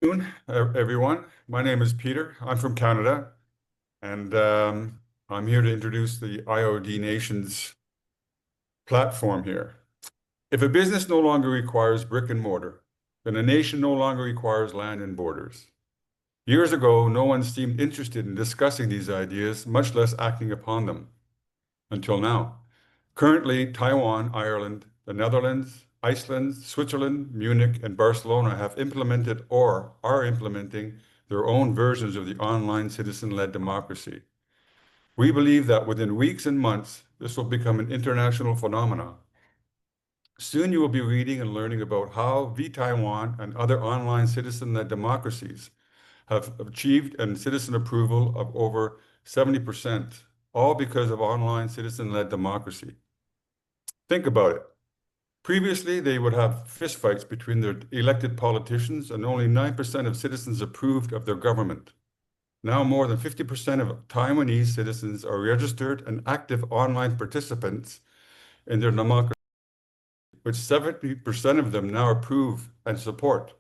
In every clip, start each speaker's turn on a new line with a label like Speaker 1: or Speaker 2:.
Speaker 1: Good afternoon, everyone. My name is Peter. I'm from Canada, and I'm here to introduce the IOD Nations platform here. If a business no longer requires brick and mortar, then a nation no longer requires land and borders. Years ago, no one seemed interested in discussing these ideas, much less acting upon them, until now. Currently, Taiwan, Ireland, the Netherlands, Iceland, Switzerland, Munich, and Barcelona have implemented or are implementing their own versions of the online citizen-led democracy. We believe that within weeks and months, this will become an international phenomenon. Soon you will be reading and learning about how Taiwan and other online citizen-led democracies have achieved and citizen approval of over 70%, all because of online citizen-led democracy. Think about it. Previously, they would have fistfights between their elected politicians, and only 9% of citizens approved of their government. Now, more than 50% of Taiwanese citizens are registered and active online participants in their democracy, which 70% of them now approve and support.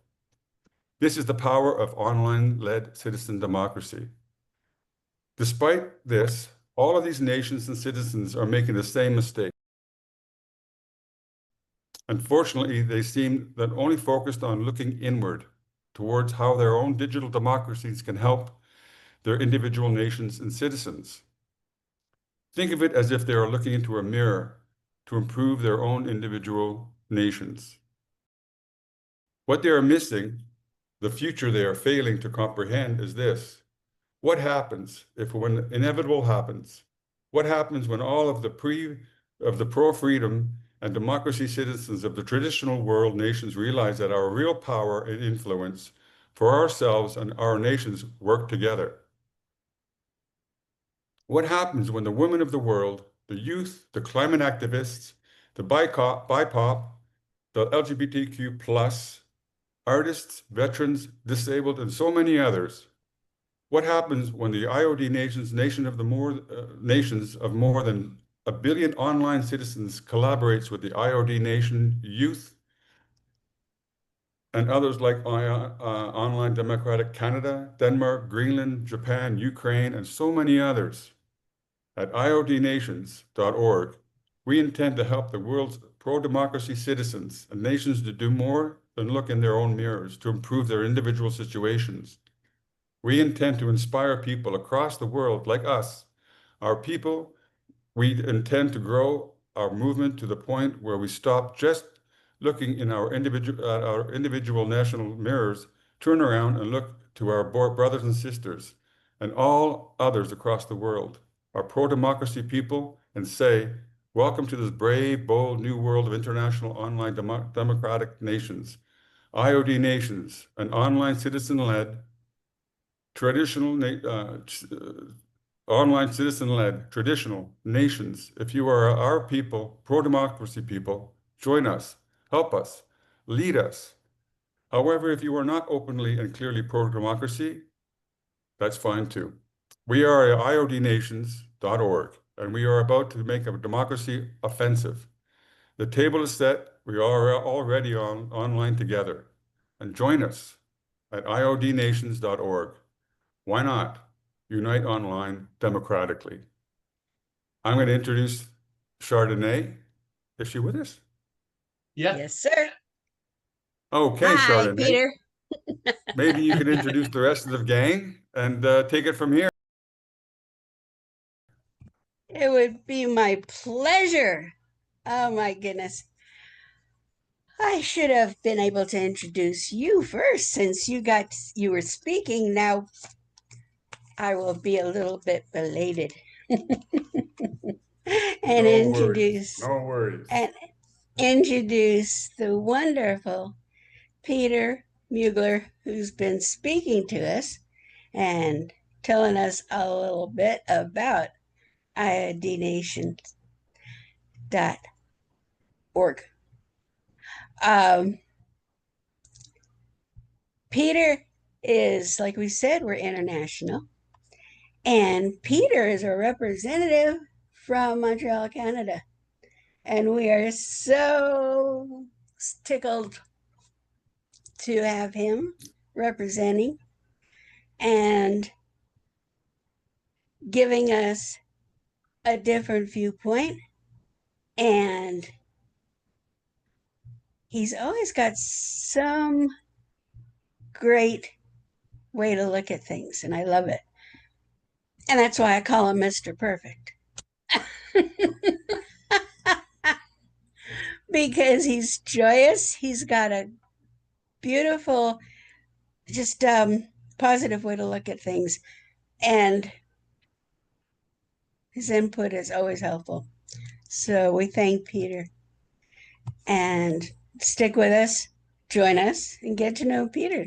Speaker 1: This is the power of online-led citizen democracy. Despite this, all of these nations and citizens are making the same mistake. Unfortunately, they seem that only focused on looking inward towards how their own digital democracies can help their individual nations and citizens. Think of it as if they are looking into a mirror to improve their own individual nations. What they are missing, the future they are failing to comprehend, is this. What happens when inevitable happens? What happens when all of the pro-freedom and democracy citizens of the traditional world nations realize that our real power and influence for ourselves and our nations work together? What happens when the women of the world, the youth, the climate activists, the BIPOC, the LGBTQ+, artists, veterans, disabled, and so many others, what happens when the IOD nations, nations of more than a billion online citizens collaborates with the IOD nation youth and others like Online Democratic Canada, Denmark, Greenland, Japan, Ukraine, and so many others? At iodnations.org, we intend to help the world's pro-democracy citizens and nations to do more than look in their own mirrors to improve their individual situations. We intend to inspire people across the world like us, our people. We intend to grow our movement to the point where we stop just looking in our individual national mirrors, turn around and look to our brothers and sisters and all others across the world, our pro-democracy people, and say, welcome to this brave, bold new world of international online democratic nations. IOD Nations, an online citizen-led online citizen-led traditional nations. If you are our people, pro-democracy people, join us, help us, lead us. However, if you are not openly and clearly pro-democracy, that's fine too. We are at iodnations.org, and we are about to make a democracy offensive. The table is set. We are already online together. And join us at iodnations.org. Why not unite online democratically? I'm going to introduce Chardonnay. Is she with us?
Speaker 2: Yeah.
Speaker 3: Yes, sir.
Speaker 1: Okay,
Speaker 3: Hi,
Speaker 1: Chardonnay.
Speaker 3: Peter.
Speaker 1: Maybe you could introduce the rest of the gang and take it from here.
Speaker 3: It would be my pleasure. Oh my goodness. I should have been able to introduce you first since you were speaking. Now I will be a little bit belated and
Speaker 1: No worries. No worries.
Speaker 3: introduce the wonderful Peter Mugler, who's been speaking to us and telling us a little bit about iodnations.org. Um, Peter is, like we said, we're international. And Peter is a representative from Montreal, Canada. And we are so tickled to have him representing and giving us a different viewpoint. And he's always got some great way to look at things, and I love it. And that's why I call him Mr. Perfect. Because he's joyous, he's got a beautiful, just positive way to look at things, and his input is always helpful. So we thank Peter, and stick with us, join us, and get to know Peter.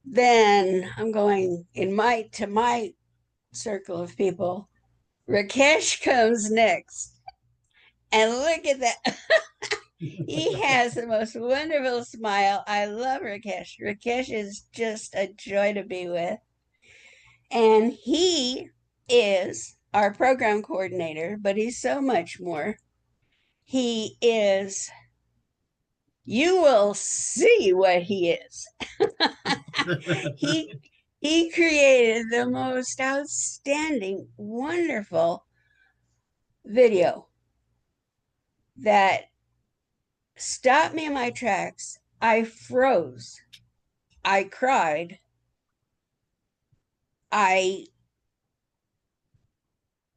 Speaker 3: Then I'm going to my circle of people. Rakesh comes next. And look at that. He has the most wonderful smile. I love Rakesh. Rakesh is just a joy to be with. And he is our program coordinator, but he's so much more. He is, you will see what he is. he he created the most outstanding, wonderful video that stopped me in my tracks. I froze. I cried. I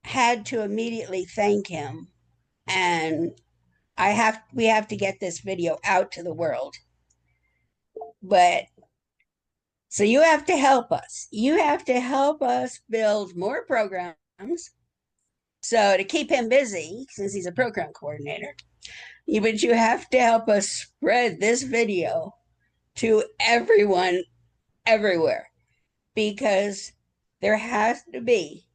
Speaker 3: had to immediately thank him, and we have to get this video out to the world. But so you have to help us. You have to help us build more programs. So to keep him busy, since he's a program coordinator, but you have to help us spread this video to everyone everywhere, because there has to be,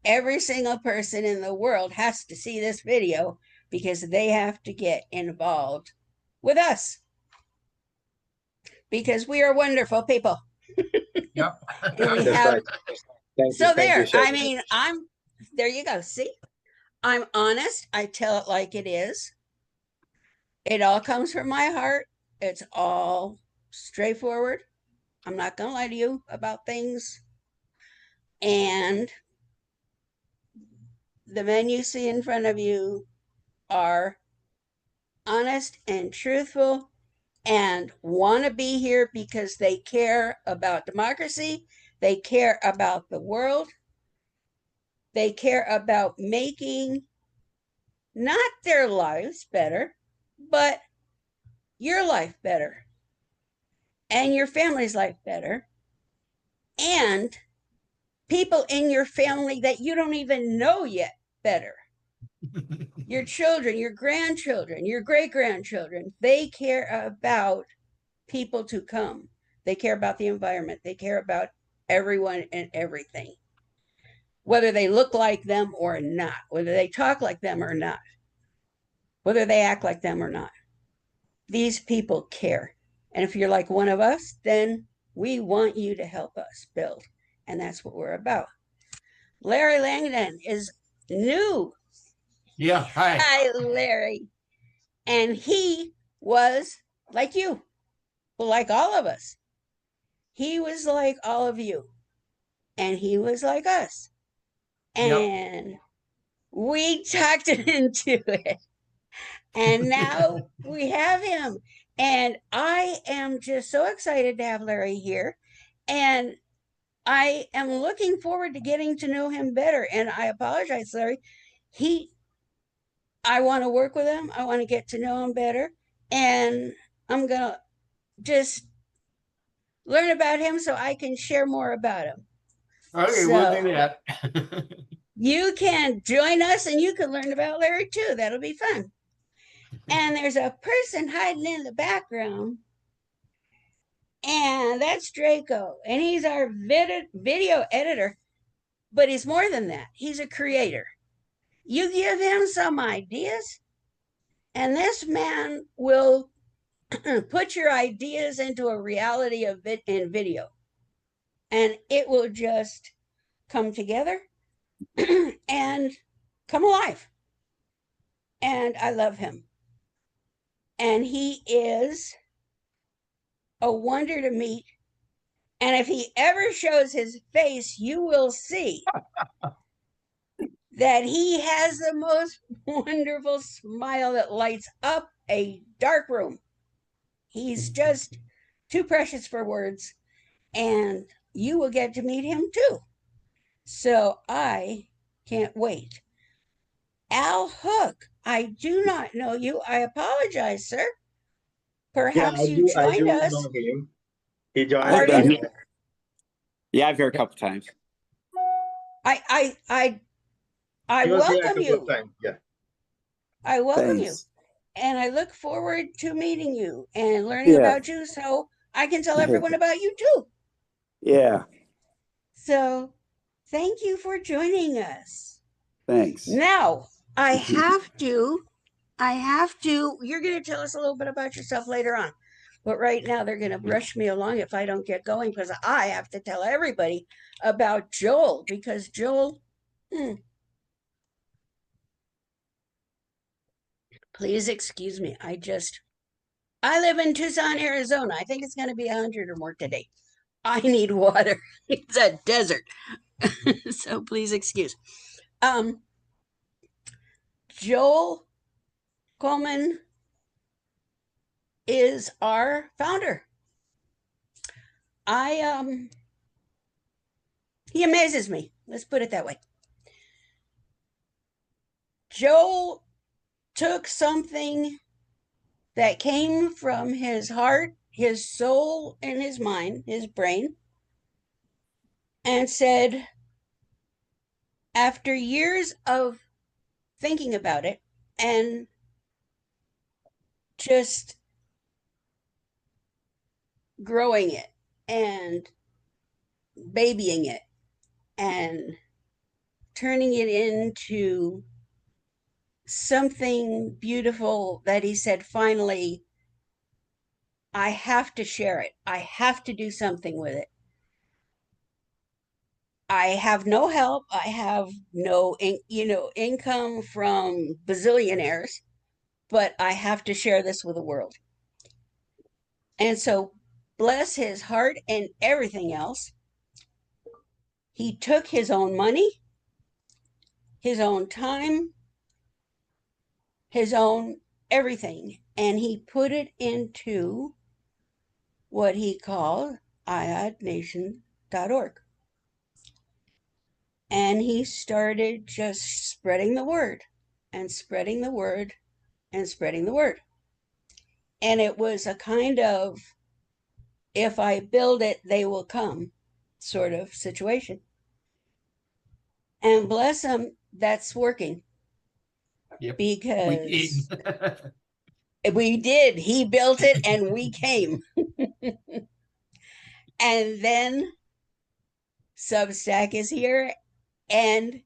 Speaker 3: every single person in the world has to see this video, because they have to get involved with us, because we are wonderful people.
Speaker 2: Yep.
Speaker 3: And we
Speaker 4: That's
Speaker 3: have,
Speaker 4: right. Thank
Speaker 3: so
Speaker 4: you. Thank
Speaker 3: there,
Speaker 4: you, Shelby.
Speaker 3: I mean, there you go. See, I'm honest. I tell it like it is. It all comes from my heart. It's all straightforward. I'm not going to lie to you about things. And the men you see in front of you are honest and truthful and want to be here because they care about democracy. They care about the world. They care about making not their lives better, but your life better and your family's life better, and people in your family that you don't even know yet better. Your children, your grandchildren, your great grandchildren, they care about people to come. They care about the environment. They care about everyone and everything, whether they look like them or not, whether they talk like them or not, whether they act like them or not. These people care. And if you're like one of us, then we want you to help us build. And that's what we're about. Larry Langdon is new.
Speaker 2: Yeah. Hi.
Speaker 3: Hi, Larry. And he was like you, like all of us. He was like all of you. And he was like us. And we talked him into it. And now we have him. And I am just so excited to have Larry here. And I am looking forward to getting to know him better. And I apologize, Larry. I want to work with him. I want to get to know him better. And I'm going to just learn about him so I can share more about him.
Speaker 2: Okay, we'll do that.
Speaker 3: You can join us and you can learn about Larry too. That'll be fun. And there's a person hiding in the background, and that's Draco. And he's our video editor, but he's more than that. He's a creator. You give him some ideas, and this man will put your ideas into a reality of it in video, and it will just come together and come alive. And I love him. And he is a wonder to meet. And if he ever shows his face, you will see that he has the most wonderful smile that lights up a dark room. He's just too precious for words. And you will get to meet him too. So I can't wait. Al Hook, I do not know you. I apologize, sir.
Speaker 4: Yeah,
Speaker 3: Perhaps you
Speaker 4: I
Speaker 3: joined
Speaker 4: do
Speaker 3: us.
Speaker 4: know him. He joined.
Speaker 5: I've been
Speaker 3: Pardon?
Speaker 5: here. Yeah, I've here a couple times.
Speaker 3: I
Speaker 4: He was here a
Speaker 3: welcome
Speaker 4: couple of
Speaker 3: you.
Speaker 4: times. Yeah.
Speaker 3: I welcome you.
Speaker 5: Thanks.
Speaker 3: And I look forward to meeting you and learning
Speaker 5: Yeah.
Speaker 3: about you so I can tell everyone about you too.
Speaker 5: Yeah,
Speaker 3: So thank you for joining us.
Speaker 5: thanks.
Speaker 3: Now, I have to, you're going to tell us a little bit about yourself later on. But right now, they're going to rush me along if I don't get going because I have to tell everybody about Joel because Joel, please excuse me. I live in Tucson, Arizona. I think it's going to be 100 or more today. I need water. It's a desert. So please excuse. Joel Coleman is our founder. He amazes me. Let's put it that way. Joel took something that came from his heart, his soul, and his mind, his brain, and said, after years of thinking about it and just growing it and babying it and turning it into something beautiful that he said, finally, I have to share it. I have to do something with it. I have no help. I have no, income from bazillionaires, but I have to share this with the world. And so, bless his heart and everything else, he took his own money, his own time, his own everything, and he put it into what he called iodnation.org. And he started just spreading the word and spreading the word and spreading the word. And it was a kind of, if I build it, they will come sort of situation. And bless him, that's working.
Speaker 2: Yep.
Speaker 3: Because we did. He built it and we came. And then Substack is here and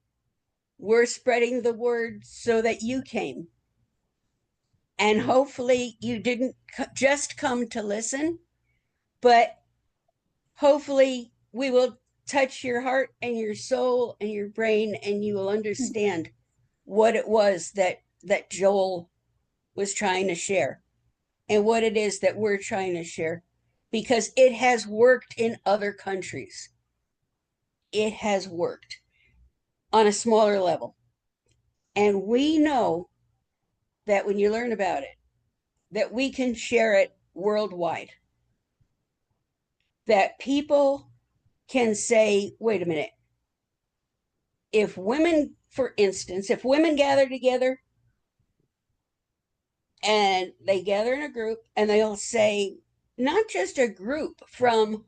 Speaker 3: we're spreading the word so that you came. And hopefully you didn't just come to listen, but hopefully we will touch your heart and your soul and your brain and you will understand what it was that Joel was trying to share and what it is that we're trying to share, because it has worked in other countries. It has worked on a smaller level. And we know that when you learn about it, that we can share it worldwide. That people can say, wait a minute, if women, for instance, if women gather together and they gather in a group and they'll say, not just a group from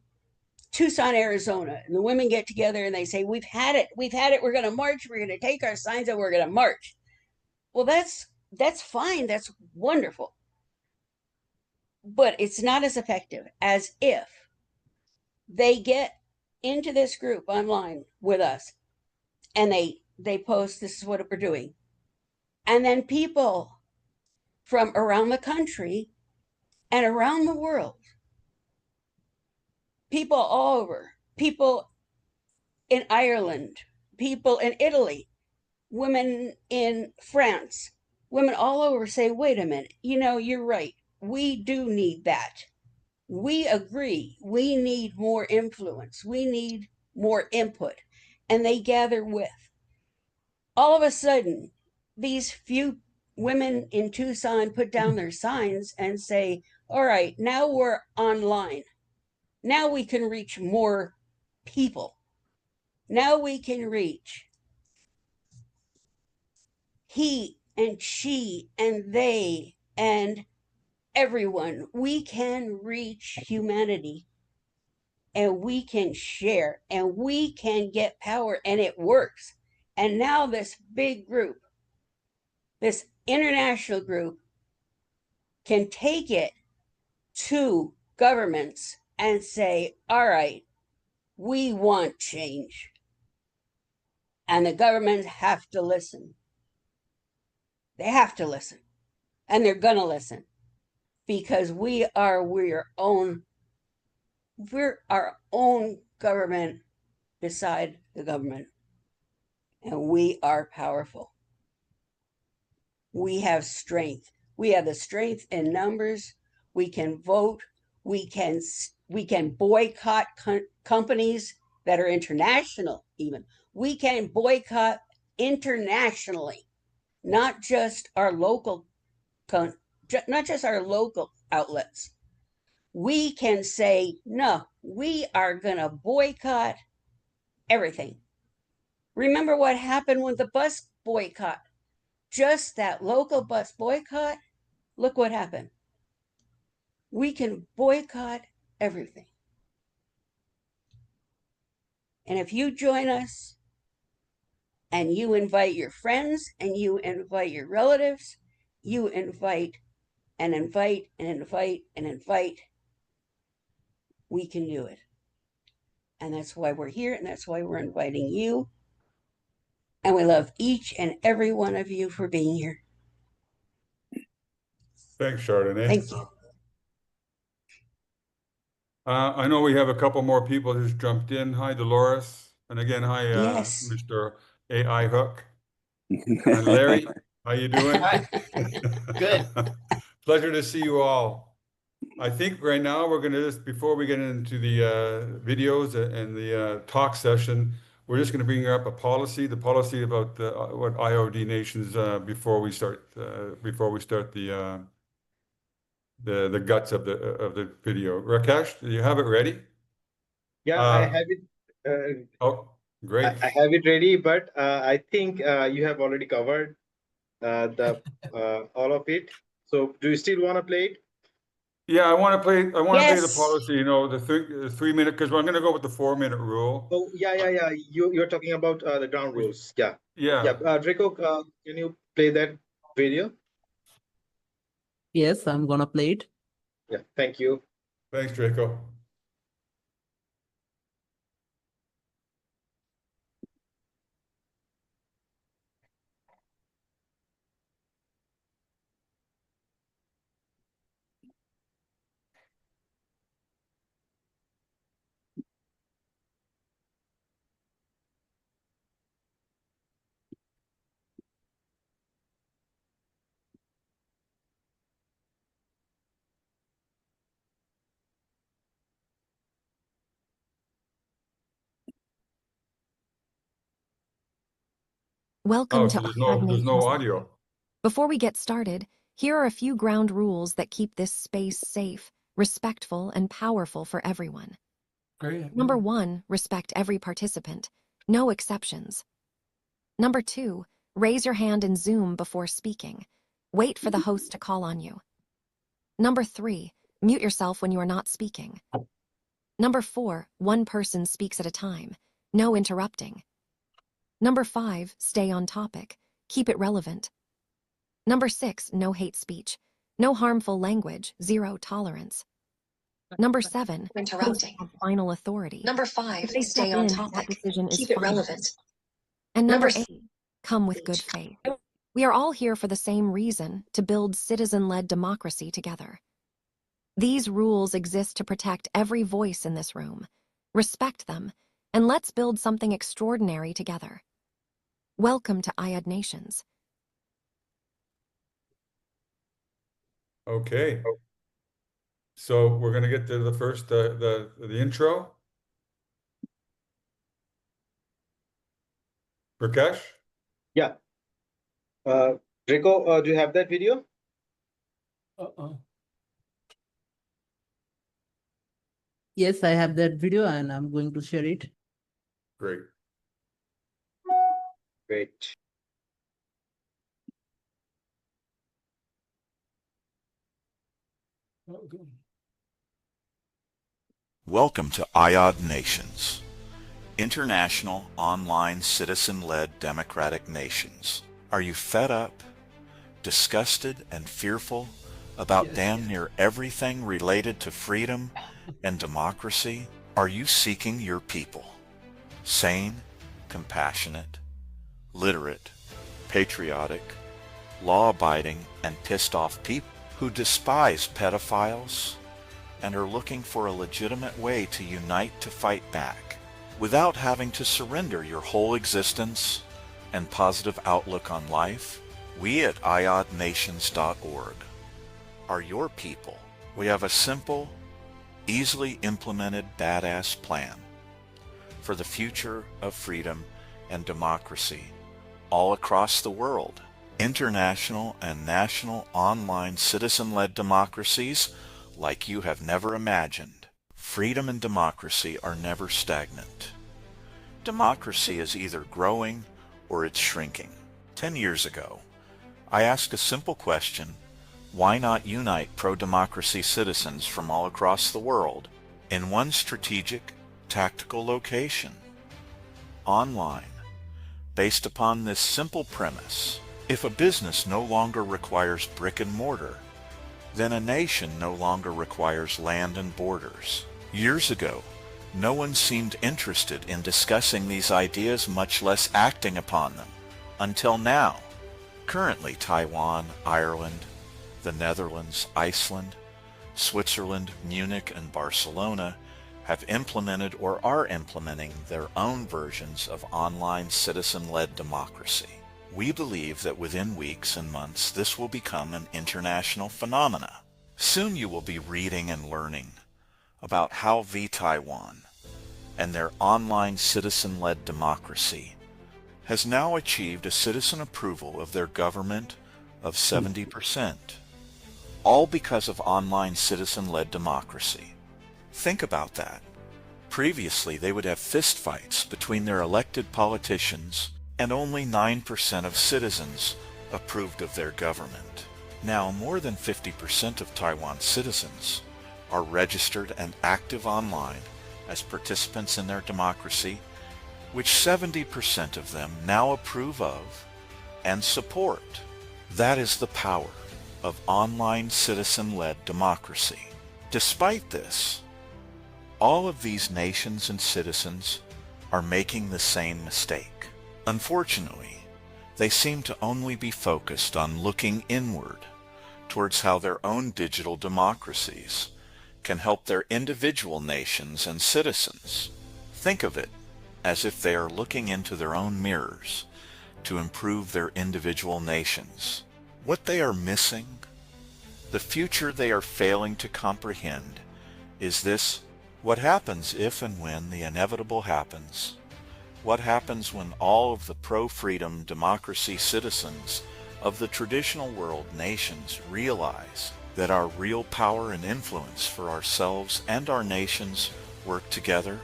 Speaker 3: Tucson, Arizona, and the women get together and they say, we've had it, we're going to march, we're going to take our signs and we're going to march. Well, that's fine, that's wonderful. But it's not as effective as if they get into this group online with us and they post, this is what we're doing. And then people from around the country and around the world, people all over, people in Ireland, people in Italy, women in France, women all over say, wait a minute, you're right. We do need that. We agree we need more influence, we need more input, and they gather with. All of a sudden, these few women in Tucson put down their signs and say, all right, now we're online. Now we can reach more people. Now we can reach he and she and they and everyone. We can reach humanity and we can share and we can get power, and it works. And now this big group, this international group, can take it to governments and say, all right, we want change. And the governments have to listen. They have to listen. And they're going to listen because we're our own government beside the government. And we are powerful. We have strength. We have the strength in numbers. We can vote. We can boycott companies that are international. Even we can boycott internationally, not just our local, not just our local outlets. We can say no. We are going to boycott everything. Remember what happened with the bus boycott? Just that local bus boycott. Look what happened. We can boycott everything. And if you join us and you invite your friends and you invite your relatives, you invite and invite and invite and invite, we can do it. And that's why we're here, and that's why we're inviting you. And we love each and every one of you for being here.
Speaker 1: Thanks, Chardonnay.
Speaker 3: Thank you.
Speaker 1: I know we have a couple more people just jumped in. Hi, Dolores. And again, hi,
Speaker 3: Yes.
Speaker 1: Mr. AI Hook. And Larry, how you doing?
Speaker 2: Hi. Good.
Speaker 1: Pleasure to see you all. I think right now we're going to just, before we get into the videos and the talk session, we're just going to bring up the policy about what IOD Nations before we start the guts of the video. Rakesh, do you have it ready?
Speaker 4: Yeah, I have it.
Speaker 1: Oh, great.
Speaker 4: I have it ready, but I think you have already covered the all of it. So, do you still want to play it?
Speaker 1: Yeah, I want to play the
Speaker 3: Yes.
Speaker 1: policy, you know, the 3 minute, because we're going to go with the 4 minute rule.
Speaker 4: Oh, yeah. You're talking about the ground rules. Yeah.
Speaker 1: Yeah.
Speaker 4: Draco, can you play that video?
Speaker 6: Yes, I'm gonna play it.
Speaker 4: Yeah, thank you.
Speaker 1: Thanks, Draco.
Speaker 7: Welcome
Speaker 1: Oh,
Speaker 7: to
Speaker 1: so there's
Speaker 7: IOD
Speaker 1: no
Speaker 7: Nations.
Speaker 1: audio.
Speaker 7: Before we get started, here are a few ground rules that keep this space safe, respectful, and powerful for everyone. Number 1, respect every participant. No exceptions. Number 2, raise your hand in Zoom before speaking. Wait for the host to call on you. Number 3, mute yourself when you are not speaking. Number 4, one person speaks at a time. No interrupting. Number 5, stay on topic. Keep it relevant. Number 6, no hate speech. No harmful language, 0 tolerance. Number 7, hosts have final authority.
Speaker 8: Number 5,
Speaker 7: If they
Speaker 8: stay
Speaker 7: step
Speaker 8: on
Speaker 7: in, that
Speaker 8: topic.
Speaker 7: decision is
Speaker 8: Keep it
Speaker 7: final.
Speaker 8: relevant.
Speaker 7: And number
Speaker 8: Number
Speaker 7: 8, come with good faith. We are all here for the same reason, to build citizen-led democracy together. These rules exist to protect every voice in this room. Respect them, and let's build something extraordinary together. Welcome to IOD Nations.
Speaker 1: Okay. So we're going to get to the first, the intro. Prakash?
Speaker 4: Yeah. Draco, do you have that video?
Speaker 2: Yes, I have that video and I'm going to share it.
Speaker 1: Great.
Speaker 4: Great.
Speaker 6: Welcome to IOD Nations, International Online Citizen-Led Democratic Nations. Are you fed up, disgusted, and fearful about damn near everything related to freedom and democracy? Are you seeking your people, sane, compassionate, literate, patriotic, law-abiding, and pissed-off people who despise pedophiles and are looking for a legitimate way to unite to fight back without having to surrender your whole existence and positive outlook on life? We at iodnations.org are your people. We have a simple, easily implemented badass plan for the future of freedom and democracy all across the world. International and national online citizen-led democracies like you have never imagined. Freedom and democracy are never stagnant. Democracy is either growing or it's shrinking. 10 years ago, I asked a simple question: why not unite pro-democracy citizens from all across the world in one strategic, tactical location, online, based upon this simple premise? If a business no longer requires brick and mortar, then a nation no longer requires land and borders. Years ago, no one seemed interested in discussing these ideas, much less acting upon them, until now. Currently, Taiwan, Ireland, the Netherlands, Iceland, Switzerland, Munich, and Barcelona have implemented or are implementing their own versions of online citizen-led democracy. We believe that within weeks and months this will become an international phenomena. Soon you will be reading and learning about how Taiwan and their online citizen-led democracy has now achieved a citizen approval of their government of 70%, all because of online citizen-led democracy. Think about that. Previously, they would have fistfights between their elected politicians, and only 9% of citizens approved of their government. Now, more than 50% of Taiwan's citizens are registered and active online as participants in their democracy, which 70% of them now approve of and support. That is the power of online citizen-led democracy. Despite this, all of these nations and citizens are making the same mistake. Unfortunately, they seem to only be focused on looking inward towards how their own digital democracies can help their individual nations and citizens. Think of it as if they are looking into their own mirrors to improve their individual nations. What they are missing, the future they are failing to comprehend, is this: what happens if and when the inevitable happens? What happens when all of the pro-freedom democracy citizens of the traditional world nations realize that our real power and influence for ourselves and our nations work together?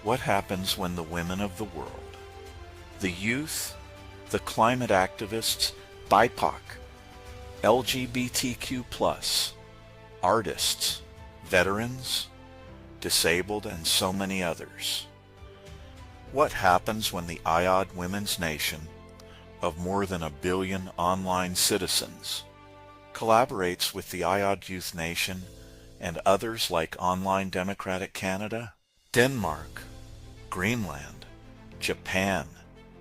Speaker 6: What happens when the women of the world, the youth, the climate activists, BIPOC, LGBTQ+, artists, veterans, disabled, and so many others? What happens when the IOD Women's Nation of more than 1 billion online citizens collaborates with the IOD Youth Nation and others like Online Democratic Canada, Denmark, Greenland, Japan,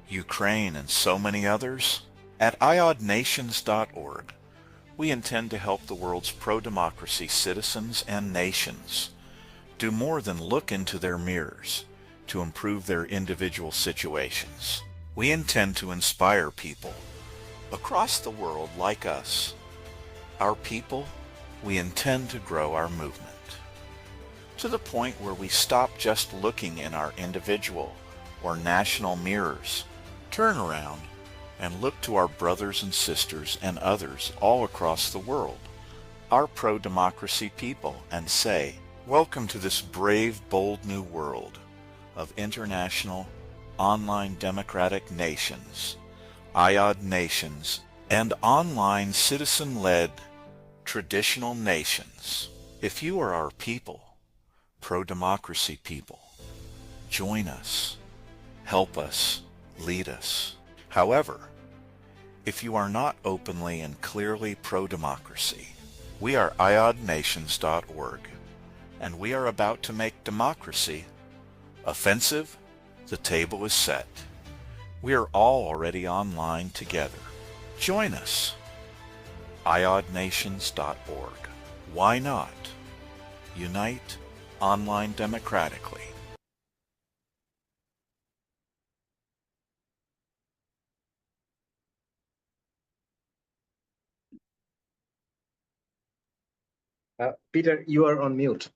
Speaker 6: Ukraine, and so many others? At iodnations.org, we intend to help the world's pro-democracy citizens and nations do more than look into their mirrors to improve their individual situations. We intend to inspire people across the world like us, our people we intend to grow our movement to the point where we stop just looking in our individual or national mirrors, turn around and look to our brothers and sisters and others all across the world, our pro-democracy people, and say, welcome to this brave, bold new world of international online democratic nations, IOD nations, and online citizen-led traditional nations. If you are our people, pro-democracy people, join us, help us, lead us. However, if you are not openly and clearly pro-democracy, we are iodnations.org, and we are about to make democracy offensive. The table is set. We are all already online together. Join us. iodnations.org. Why not? Unite online democratically.
Speaker 4: Peter, you are on mute.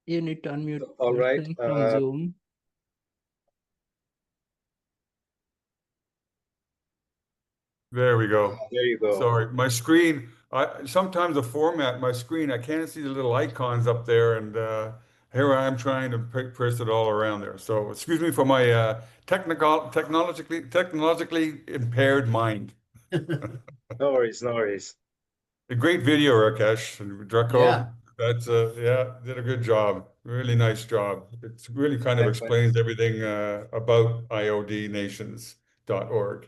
Speaker 2: You need to unmute
Speaker 4: All right.
Speaker 2: yourself from Zoom.
Speaker 1: There we go.
Speaker 4: There you go.
Speaker 1: Sorry, my screen, sometimes the format, my screen, I can't see the little icons up there, and here I am trying to press it all around there. So excuse me for my technologically impaired mind.
Speaker 4: No worries, no worries.
Speaker 1: A great video, Rakesh and Draco.
Speaker 2: Yeah.
Speaker 1: That's yeah, did a good job. Really nice job. It's really kind of
Speaker 4: Thanks, man.
Speaker 1: explains everything about iodnations.org.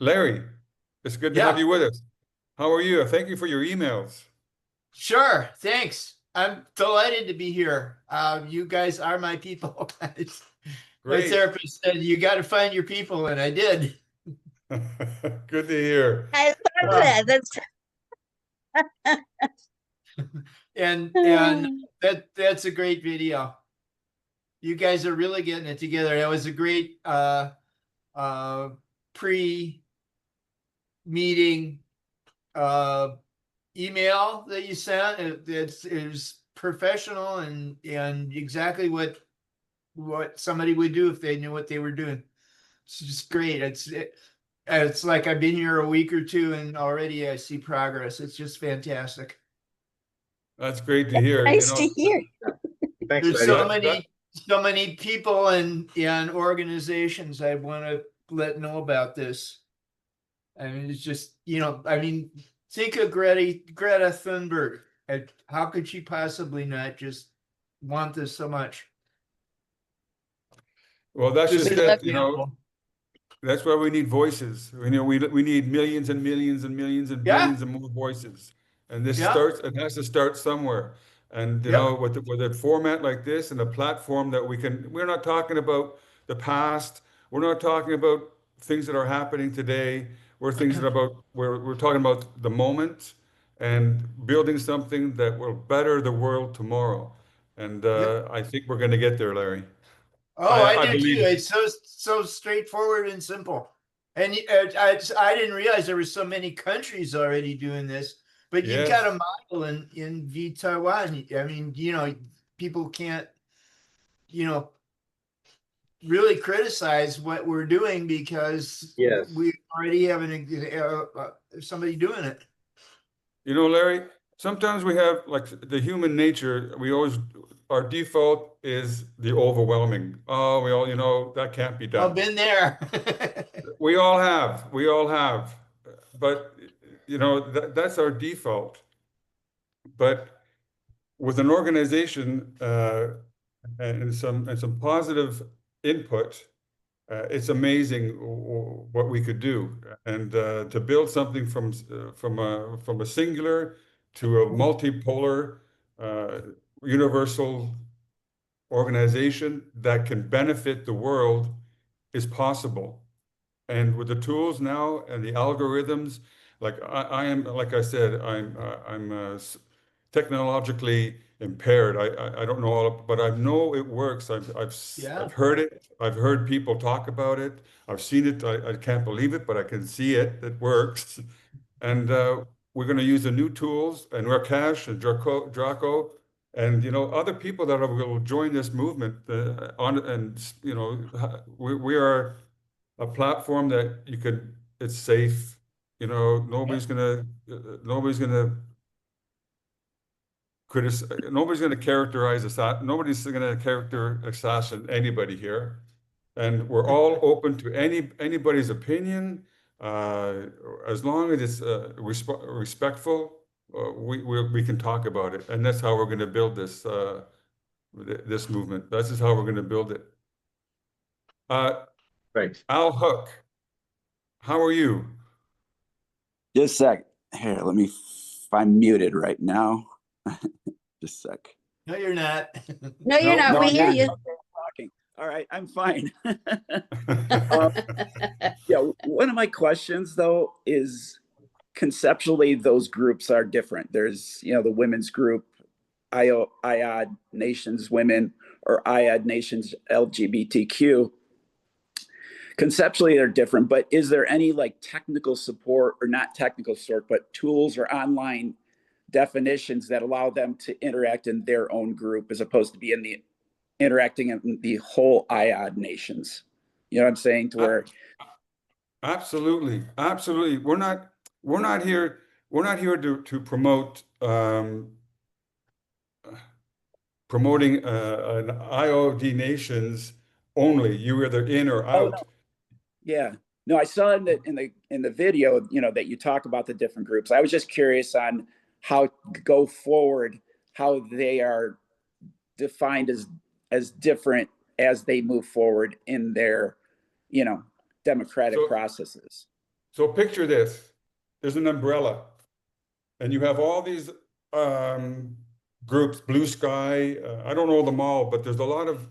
Speaker 1: Larry, it's good to have
Speaker 8: Yeah,
Speaker 1: you with us. How are you? Thank you for your emails.
Speaker 8: sure. Thanks. I'm delighted to be here. You guys are my people. My
Speaker 1: Great.
Speaker 8: therapist said you got to find your people, and I did.
Speaker 1: Good to hear.
Speaker 3: I love that. That's
Speaker 8: And that's a great video. You guys are really getting it together. That was a great pre-meeting email that you sent. It was professional and exactly what somebody would do if they knew what they were doing. It's just great. It's like I've been here a week or two and already I see progress. It's just fantastic.
Speaker 1: That's great to hear.
Speaker 3: nice to hear.
Speaker 4: Thanks,
Speaker 8: There's
Speaker 4: Larry.
Speaker 8: so many people and organizations I want to let know about this. I mean, it's just, think of Greta Thunberg. How could she possibly not just want this so much?
Speaker 1: Well, that's just
Speaker 8: Just
Speaker 1: it,
Speaker 8: example.
Speaker 1: that's why we need voices. We need millions and millions and millions and
Speaker 8: Yeah.
Speaker 1: billions and more voices. And this
Speaker 8: Yeah.
Speaker 1: it has to start somewhere. And
Speaker 8: Yep.
Speaker 1: with a format like this and a platform that we're not talking about the past. We're not talking about things that are happening today. We're talking about the moment and building something that will better the world tomorrow. And
Speaker 8: Yep.
Speaker 1: I think we're going to get there, Larry.
Speaker 8: Oh, I do
Speaker 1: believe
Speaker 8: too.
Speaker 1: it.
Speaker 8: It's so straightforward and simple. And I didn't realize there were so many countries already doing this. But you've got a model in Taiwan. I mean, people can't, really criticize what we're doing because
Speaker 4: Yes.
Speaker 8: we already have somebody doing it.
Speaker 1: Larry, sometimes we have like the human nature, our default is the overwhelming. Oh, we all, that can't be
Speaker 8: I've
Speaker 1: done.
Speaker 8: been there.
Speaker 1: We all have. But, that's our default. But with an organization and some positive input, it's amazing what we could do, and to build something from a singular to a multipolar, universal organization that can benefit the world is possible. And with the tools now and the algorithms, like I am, like I said, I'm technologically impaired. I don't know all of, but I know it works.
Speaker 8: Yeah.
Speaker 1: I've heard it. I've heard people talk about it. I've seen it. I can't believe it, but I can see it. It works. And we're going to use the new tools and Rakesh and Draco and other people that will join this movement we are a platform that you could. It's safe. Nobody's gonna nobody's gonna characterize nobody's gonna character assassin anybody here, and we're all open to anybody's opinion, as long as it's respectful. We can talk about it, and that's how we're going to build this movement. This is how we're going to build it.
Speaker 4: Right.
Speaker 1: Al Hook, how are you?
Speaker 5: Just a sec. Here, let me. I'm muted right now. Just a sec.
Speaker 8: No, you're not.
Speaker 3: No, you're not.
Speaker 5: No,
Speaker 3: We
Speaker 5: I'm
Speaker 3: hear
Speaker 5: not.
Speaker 3: you.
Speaker 5: Okay, I'm talking. All right, I'm fine. Yeah, one of my questions though is conceptually those groups are different. There's, the women's group, IOD Nations Women, or IOD Nations LGBTQ. Conceptually they're different, but is there any like technical support, or not technical support, but tools or online definitions that allow them to interact in their own group as opposed to be interacting in the whole IOD nations? You know what I'm saying? To where
Speaker 1: Absolutely. We're not here to promote promoting an IOD nations only. You either in or out.
Speaker 5: no. Yeah. No, I saw in the video, that you talk about the different groups. I was just curious on how go forward, how they are defined as different as they move forward in their, democratic processes.
Speaker 1: So picture this. There's an umbrella, and you have all these groups, Blue Sky. I don't know them all, but there's a lot of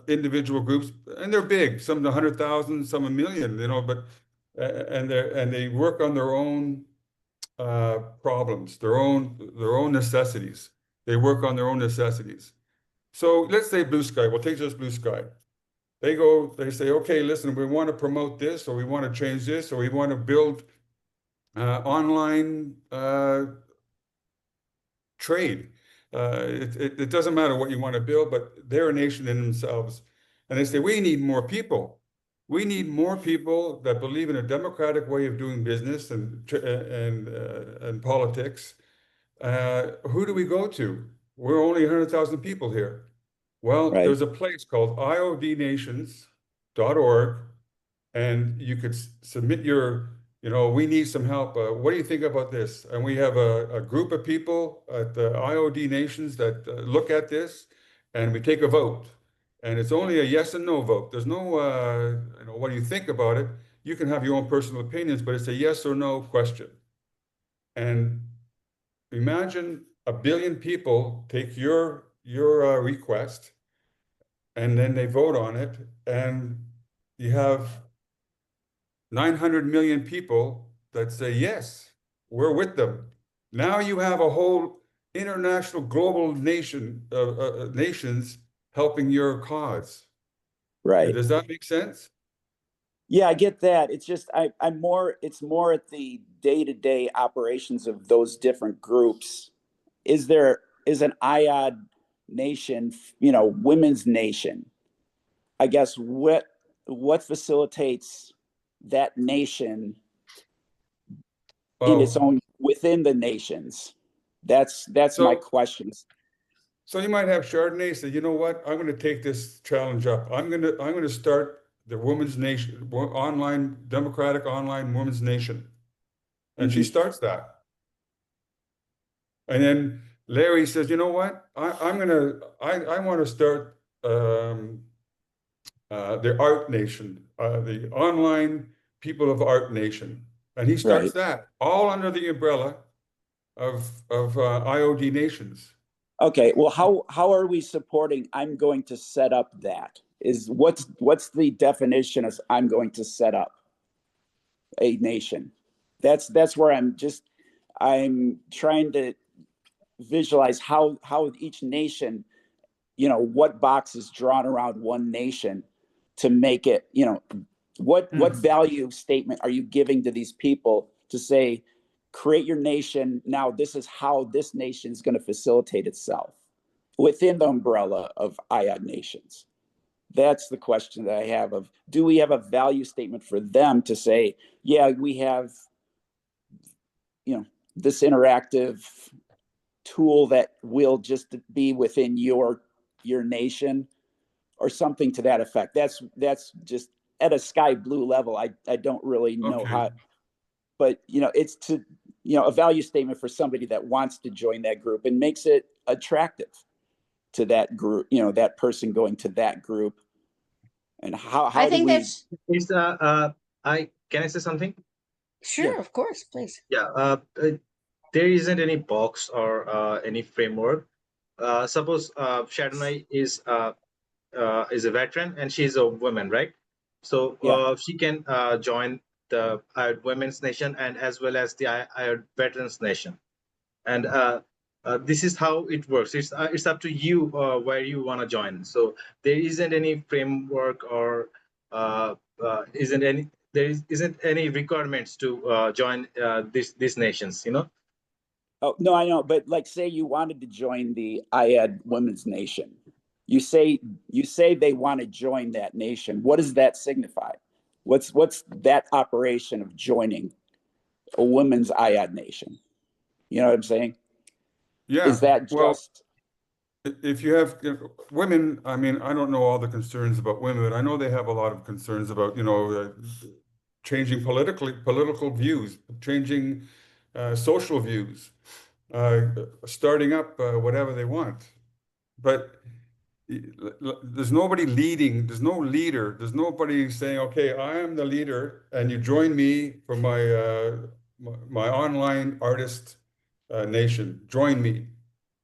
Speaker 1: individual groups, and they're big. Some 100,000, some 1,000,000. But and they work on their own problems, their own necessities. They work on their own necessities. So let's say Blue Sky. We'll take just Blue Sky. They say, okay, listen, we want to promote this, or we want to change this, or we want to build online trade. It doesn't matter what you want to build, but they're a nation in themselves. And they say, we need more people. We need more people that believe in a democratic way of doing business and politics. Who do we go to? We're only 100,000 people here. Well,
Speaker 5: Right.
Speaker 1: there's a place called iodnations.org, and you could submit we need some help. What do you think about this? And we have a group of people at the IOD Nations that look at this, and we take a vote. And it's only a yes and no vote. There's no, what do you think about it? You can have your own personal opinions, but it's a yes or no question. And imagine 1 billion people take your request, and then they vote on it, and you have 900 million people that say, yes, we're with them. Now you have a whole international global nations helping your cause.
Speaker 5: Right.
Speaker 1: Does that make sense?
Speaker 5: Yeah, I get that. It's just it's more at the day-to-day operations of those different groups. Is an IOD nation, women's nation? I guess what facilitates that nation in its own within the nations? That's my question.
Speaker 1: So you might have Chardonnay say, you know what? I'm going to take this challenge up. I'm going to start the Women's Nation, democratic online women's nation, and she starts that. And then Larry says, you know what? I want to start the Art Nation, the online people of Art Nation, and he starts that all under the umbrella of IOD Nations.
Speaker 5: Okay, well, how are we supporting? I'm going to set up that. What's the definition of I'm going to set up? a nation. That's where I'm trying to visualize how each nation, what box is drawn around one nation to make it, what value statement are you giving to these people to say, create your nation. Now, this is how this nation is going to facilitate itself within the umbrella of IOD Nations. That's the question that I have of, do we have a value statement for them to say, yeah, we have, this interactive tool that will just be within your nation or something to that effect. That's just at a sky blue level. I don't really know
Speaker 1: Okay.
Speaker 5: how, but it's to, a value statement for somebody that wants to join that group and makes it attractive to that group, that person going to that group. And how
Speaker 3: I
Speaker 5: do
Speaker 3: think
Speaker 5: we,
Speaker 3: that's
Speaker 4: It's can I say something?
Speaker 3: sure,
Speaker 5: Yeah.
Speaker 3: of course, please.
Speaker 4: Yeah. There isn't any box or any framework. Suppose Shadonai is a veteran and she's a woman, right? So
Speaker 5: Yeah.
Speaker 4: she can join the Women's Nation and as well as the Veterans Nation. And this is how it works. It's up to you where you want to join. So there isn't any framework or isn't any requirements to join these nations.
Speaker 5: Oh, no, I know, but like, say you wanted to join the IAD Women's Nation. You say they want to join that nation. What does that signify? What's that operation of joining a women's IAD nation? You know what I'm saying?
Speaker 1: Yeah.
Speaker 5: Is that
Speaker 1: Well,
Speaker 5: just
Speaker 1: if you have women, I mean, I don't know all the concerns about women, but I know they have a lot of concerns about, changing political views, changing social views, starting up whatever they want. But there's nobody leading, there's no leader, there's nobody saying, okay, I am the leader, and you join me for my online artist nation. Join me.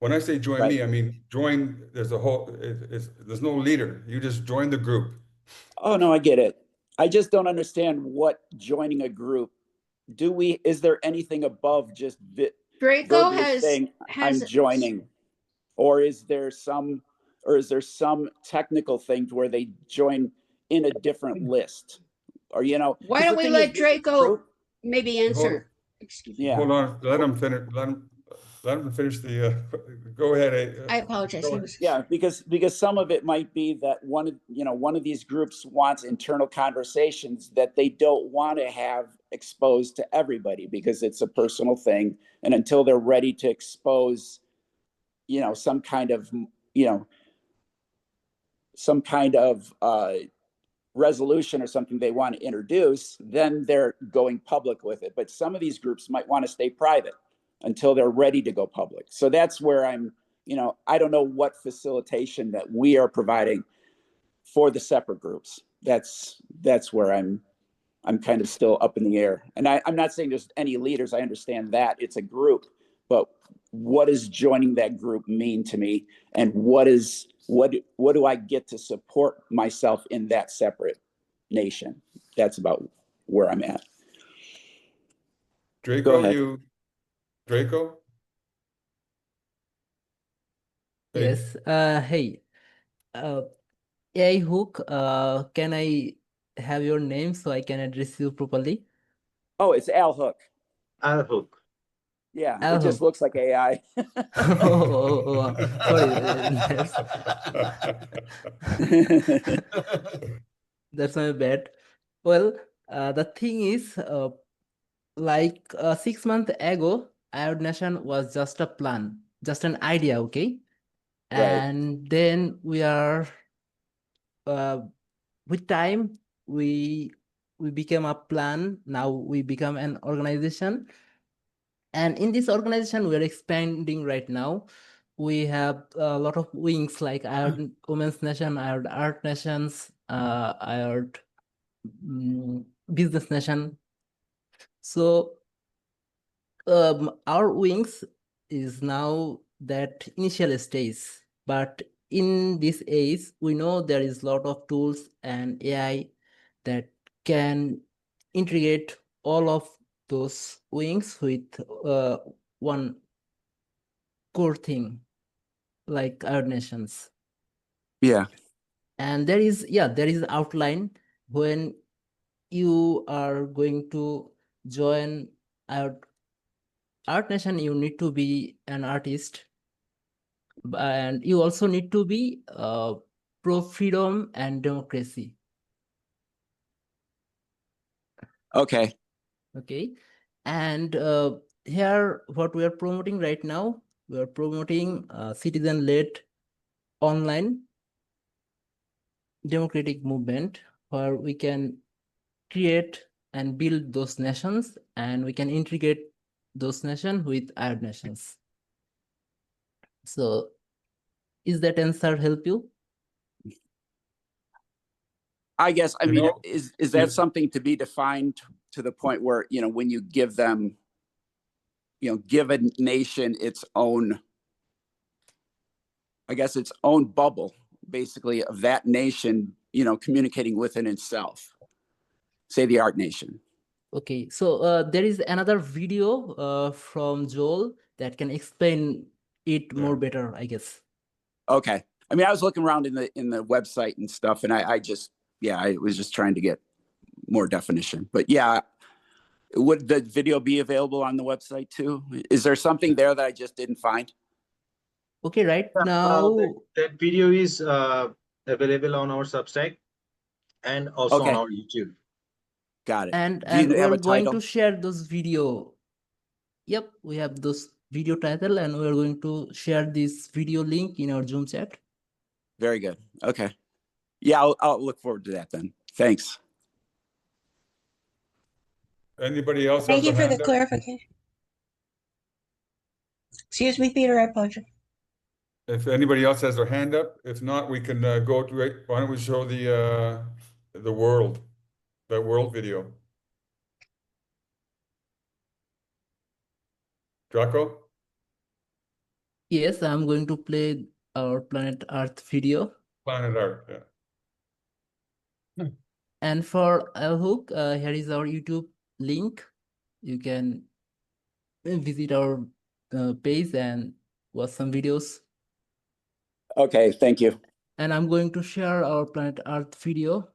Speaker 1: When I say join
Speaker 5: right?
Speaker 1: me, I mean join. There's there's no leader. You just join the group.
Speaker 5: Oh no, I get it. I just don't understand what joining a group. Is there anything above just
Speaker 3: Draco
Speaker 5: verbally saying I'm
Speaker 3: has
Speaker 5: joining? Or is there some technical thing to where they join in a different list? Or
Speaker 3: why
Speaker 5: 'cause
Speaker 3: don't
Speaker 5: the
Speaker 3: we
Speaker 5: thing
Speaker 3: let
Speaker 5: is,
Speaker 3: Draco maybe
Speaker 1: Hold,
Speaker 3: answer? Excuse me.
Speaker 5: yeah.
Speaker 1: hold on. Let him finish. Let him finish the. Go ahead.
Speaker 3: I apologize.
Speaker 1: Go
Speaker 3: He
Speaker 1: ahead.
Speaker 3: was
Speaker 5: Yeah, because some of it might be that one of these groups wants internal conversations that they don't want to have exposed to everybody because it's a personal thing, and until they're ready to expose, some kind of, resolution or something they want to introduce, then they're going public with it. But some of these groups might want to stay private until they're ready to go public. So that's where I don't know what facilitation that we are providing for the separate groups. That's where I'm kind of still up in the air. And I'm not saying there's any leaders. I understand that it's a group, but what does joining that group mean to me? And what do I get to support myself in that separate nation? That's about where I'm at. Go
Speaker 1: Draco,
Speaker 5: ahead.
Speaker 1: Draco. Hey,
Speaker 2: Yes. Hey. AI Hook. Can I have your name so I can address you properly?
Speaker 5: Oh, it's Al Hook.
Speaker 4: Al Hook.
Speaker 5: Yeah,
Speaker 2: Al
Speaker 5: it just
Speaker 2: Hook.
Speaker 5: looks like AI.
Speaker 2: Sorry. That's my bad. Well, the thing is, like 6 months ago, IOD Nation was just a plan, just an idea, okay?
Speaker 5: Right.
Speaker 2: And then we are, with time, we became a plan. Now we become an organization. And in this organization, we're expanding right now. We have a lot of wings like IOD Women's Nation, IOD Art Nations, IOD Business Nation. So our wings is now that initial stage, but in this age, we know there is a lot of tools and AI that can integrate all of those wings with one core thing, like IOD Nations.
Speaker 5: Yeah.
Speaker 2: And there is outline. When you are going to join IOD Nation, you need to be an artist, and you also need to be pro freedom and democracy.
Speaker 5: Okay.
Speaker 2: Okay. And here, what we are promoting right now, we are promoting citizen-led online democratic movement where we can create and build those nations, and we can integrate those nations with our nations. So is that answer help you?
Speaker 5: I guess, I
Speaker 1: You
Speaker 5: mean,
Speaker 1: know,
Speaker 5: is
Speaker 1: yeah.
Speaker 5: that something to be defined to the point where, you know, when you give them, you know, give a nation its own, I guess, its own bubble, basically, of that nation, you know, communicating within itself, say the art nation.
Speaker 2: Okay, so there is another video from Joel that can explain it more better, I guess.
Speaker 5: Okay. I mean, I was looking around in the website and stuff, and I just, yeah, I was just trying to get more definition. But yeah, would the video be available on the website too? Is there something there that I just didn't find?
Speaker 2: Okay, right now.
Speaker 4: That video is available on our Substack and also on
Speaker 5: Okay.
Speaker 4: our YouTube.
Speaker 5: Got it.
Speaker 2: And
Speaker 5: Do you have
Speaker 2: we're
Speaker 5: a
Speaker 2: going
Speaker 5: title?
Speaker 2: to share those video. Yep, we have those video title, and we're going to share this video link in our Zoom chat.
Speaker 5: Very good. Okay. Yeah, I'll look forward to that then. Thanks.
Speaker 1: Anybody else
Speaker 3: Thank
Speaker 1: have
Speaker 3: you
Speaker 1: their
Speaker 3: for the
Speaker 1: hand up?
Speaker 3: clarification. Excuse me, Peter, I apologize.
Speaker 1: If anybody else has their hand up, if not, we can go to it. Why don't we show the world, that world video? Draco?
Speaker 2: Yes, I'm going to play our Planet Earth video.
Speaker 1: Planet Art, yeah.
Speaker 2: And for Hook, here is our YouTube link. You can visit our page and watch some videos.
Speaker 5: Okay, thank you.
Speaker 2: And I'm going to share our Planet Earth video.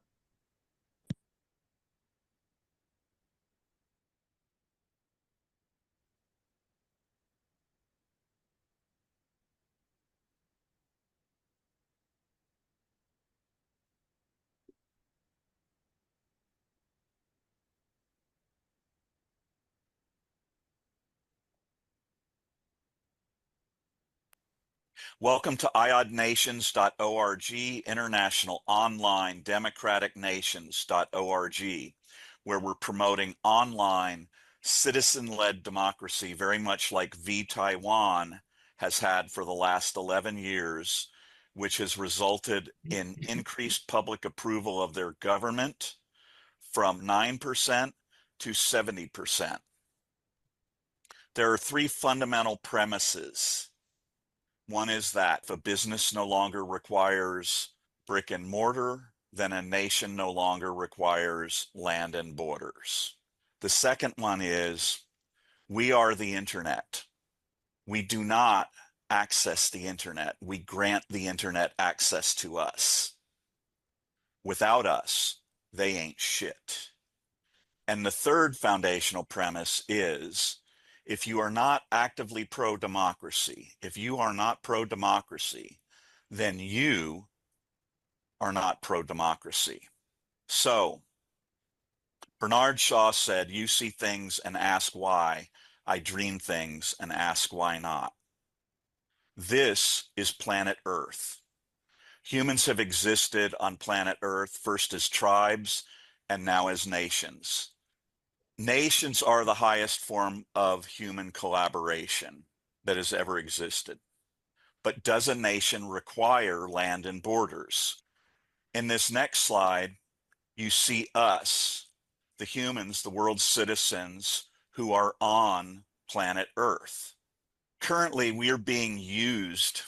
Speaker 6: Welcome to iodnations.org, International Online Democratic Nations.org, where we're promoting online citizen-led democracy, very much like Taiwan has had for the last 11 years, which has resulted in increased public approval of their government from 9% to 70%. There are three fundamental premises. One is that if a business no longer requires brick and mortar, then a nation no longer requires land and borders. The second one is we are the internet. We do not access the internet. We grant the internet access to us. Without us, they ain't shit. And the third foundational premise is if you are not actively pro-democracy, if you are not pro-democracy, then you are not pro-democracy. So Bernard Shaw said, you see things and ask why. I dream things and ask why not. This is planet Earth. Humans have existed on planet Earth first as tribes and now as nations. Nations are the highest form of human collaboration that has ever existed. But does a nation require land and borders? In this next slide, you see us, the humans, the world's citizens who are on planet Earth. Currently, we are being used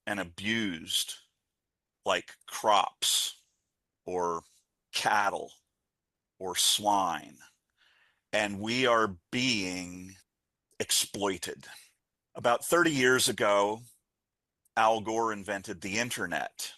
Speaker 6: and abused like crops or cattle or swine. and we are being exploited. About 30 years ago, Al Gore invented the internet.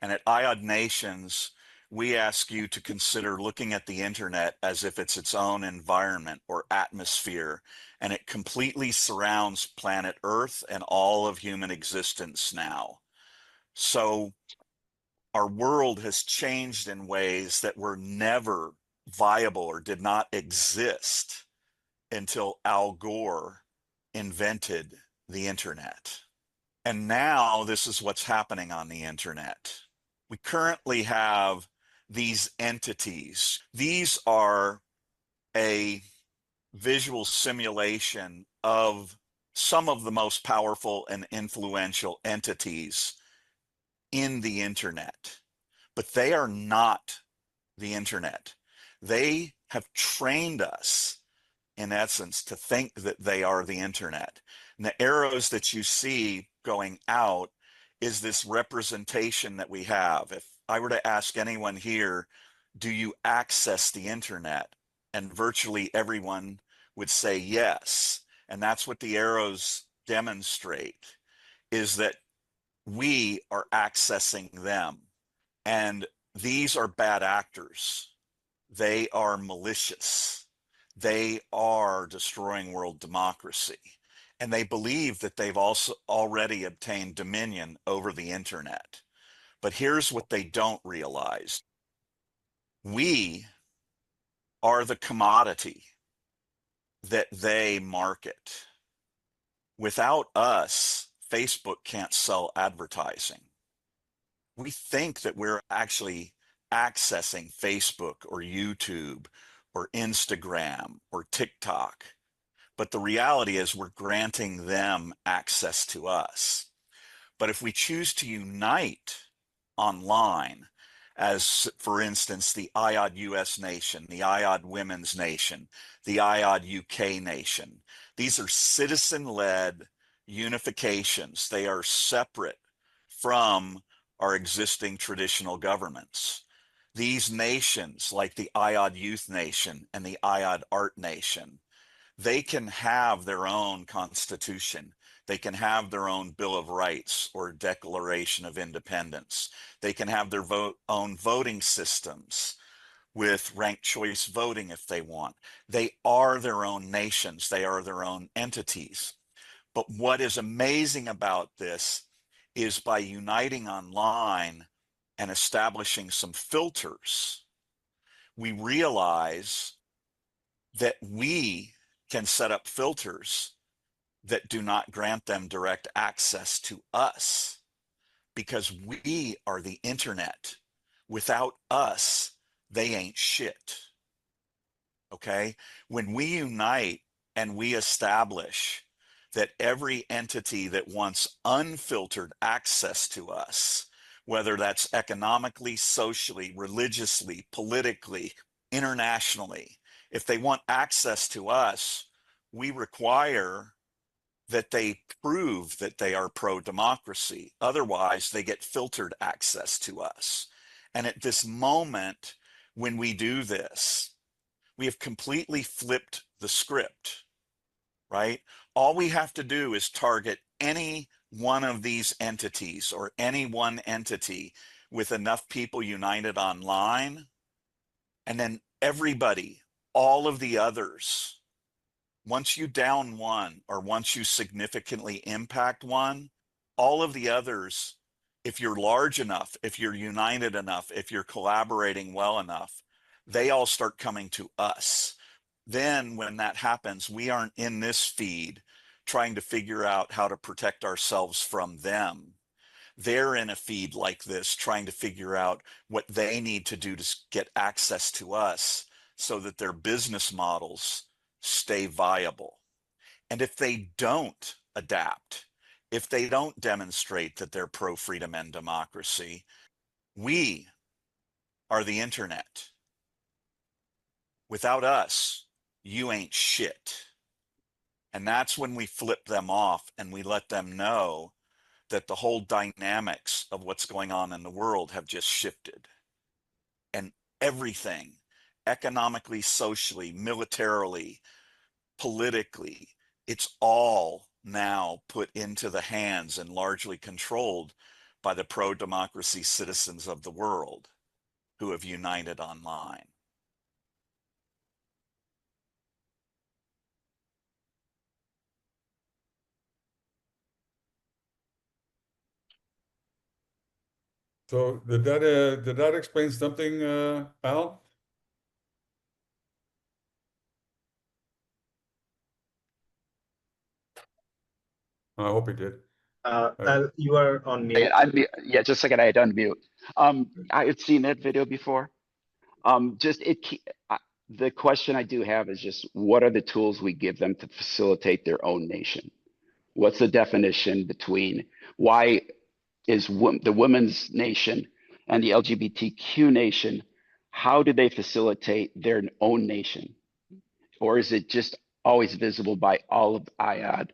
Speaker 6: And at IOD Nations, we ask you to consider looking at the internet as if it's its own environment or atmosphere, and it completely surrounds planet Earth and all of human existence now. So our world has changed in ways that were never viable or did not exist until Al Gore invented the internet. And now this is what's happening on the internet. We currently have these entities. These are a visual simulation of some of the most powerful and influential entities in the internet, but they are not the internet. They have trained us, in essence, to think that they are the internet. And the arrows that you see going out is this representation that we have. If I were to ask anyone here, do you access the internet? And virtually everyone would say yes. And that's what the arrows demonstrate, is that we are accessing them. And these are bad actors. They are malicious. They are destroying world democracy. And they believe that they've also already obtained dominion over the internet. But here's what they don't realize. We are the commodity that they market. Without us, Facebook can't sell advertising. We think that we're actually accessing Facebook or YouTube or Instagram or TikTok. But the reality is we're granting them access to us. But if we choose to unite online, as for instance, the IOD US Nation, the IOD Women's Nation, the IOD UK Nation, these are citizen-led unifications. They are separate from our existing traditional governments. These nations, like the IOD Youth Nation and the IOD Art Nation, they can have their own constitution. They can have their own Bill of Rights or Declaration of Independence. They can have their own voting systems with ranked choice voting if they want. They are their own nations. They are their own entities. But what is amazing about this is by uniting online and establishing some filters, we realize that we can set up filters that do not grant them direct access to us, because we are the internet. Without us, they ain't shit. Okay? When we unite and we establish that every entity that wants unfiltered access to us, whether that's economically, socially, religiously, politically, internationally, if they want access to us, we require that they prove that they are pro-democracy. Otherwise, they get filtered access to us. And at this moment, when we do this, we have completely flipped the script, right? All we have to do is target any one of these entities or any one entity with enough people united online, and then everybody, all of the others, once you down one or once you significantly impact one, all of the others, if you're large enough, if you're united enough, if you're collaborating well enough, they all start coming to us. Then when that happens, we aren't in this feed trying to figure out how to protect ourselves from them. They're in a feed like this trying to figure out what they need to do to get access to us so that their business models stay viable. And if they don't adapt, if they don't demonstrate that they're pro-freedom and democracy, we are the internet. Without us, you ain't shit. And that's when we flip them off and we let them know that the whole dynamics of what's going on in the world have just shifted. And everything economically, socially, militarily, politically, it's all now put into the hands and largely controlled by the pro-democracy citizens of the world who have united online.
Speaker 1: So did that explain something, Al? I hope it did.
Speaker 4: You are on mute.
Speaker 5: Yeah, just a second. I had to unmute. I had seen that video before. The question I do have is just what are the tools we give them to facilitate their own nation? What's the definition between why is the women's nation and the LGBTQ nation? How do they facilitate their own nation? Or is it just always visible by all of IOD?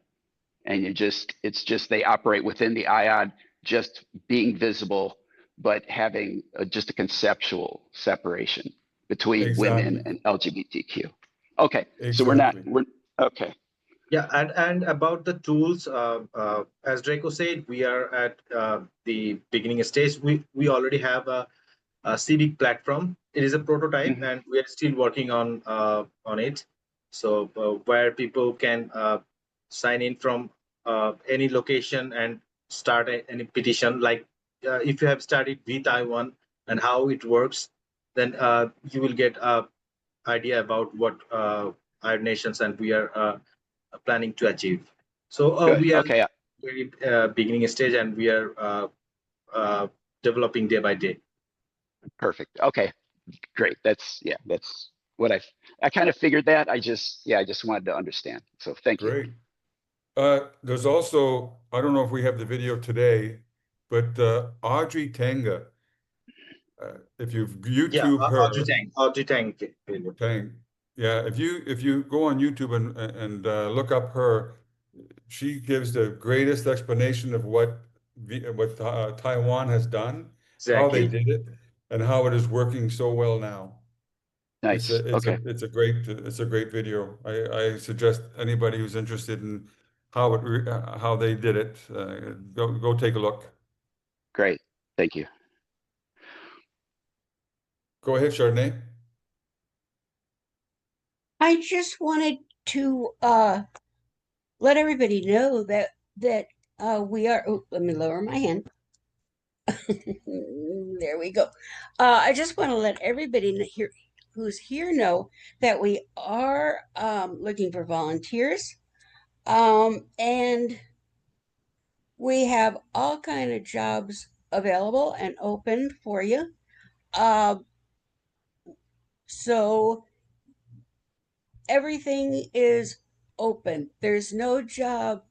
Speaker 5: And it's just they operate within the IOD, just being visible, but having just a conceptual separation between women and LGBTQ. Okay, so we're okay.
Speaker 4: Yeah, and about the tools, as Draco said, we are at the beginning stage. We already have a civic platform. It is a prototype, and we are still working on it. So where people can sign in from any location and start any petition. Like if you have studied V Taiwan and how it works, then you will get a idea about what our nations and we are planning to achieve. So we are very beginning stage, and we are developing day by day.
Speaker 5: Perfect. Okay, great. That's what I kind of figured that. I just wanted to understand. So thank you.
Speaker 1: Great. There's also, I don't know if we have the video today, but Audrey Tanga, if you YouTube her,
Speaker 4: Audrey Tang.
Speaker 1: Yeah, if you go on YouTube and look up her, she gives the greatest explanation of what Taiwan has done, how they did it, and how it is working so well now.
Speaker 5: Nice.
Speaker 1: It's a great video. I suggest anybody who's interested in how they did it, go take a look.
Speaker 5: Great. Thank you.
Speaker 1: Go ahead, Chardonnay.
Speaker 3: I just wanted to let everybody know that we are. Oh, let me lower my hand. There we go. I just want to let everybody who's here know that we are looking for volunteers, and we have all kind of jobs available and open for you. So everything is open. There's no job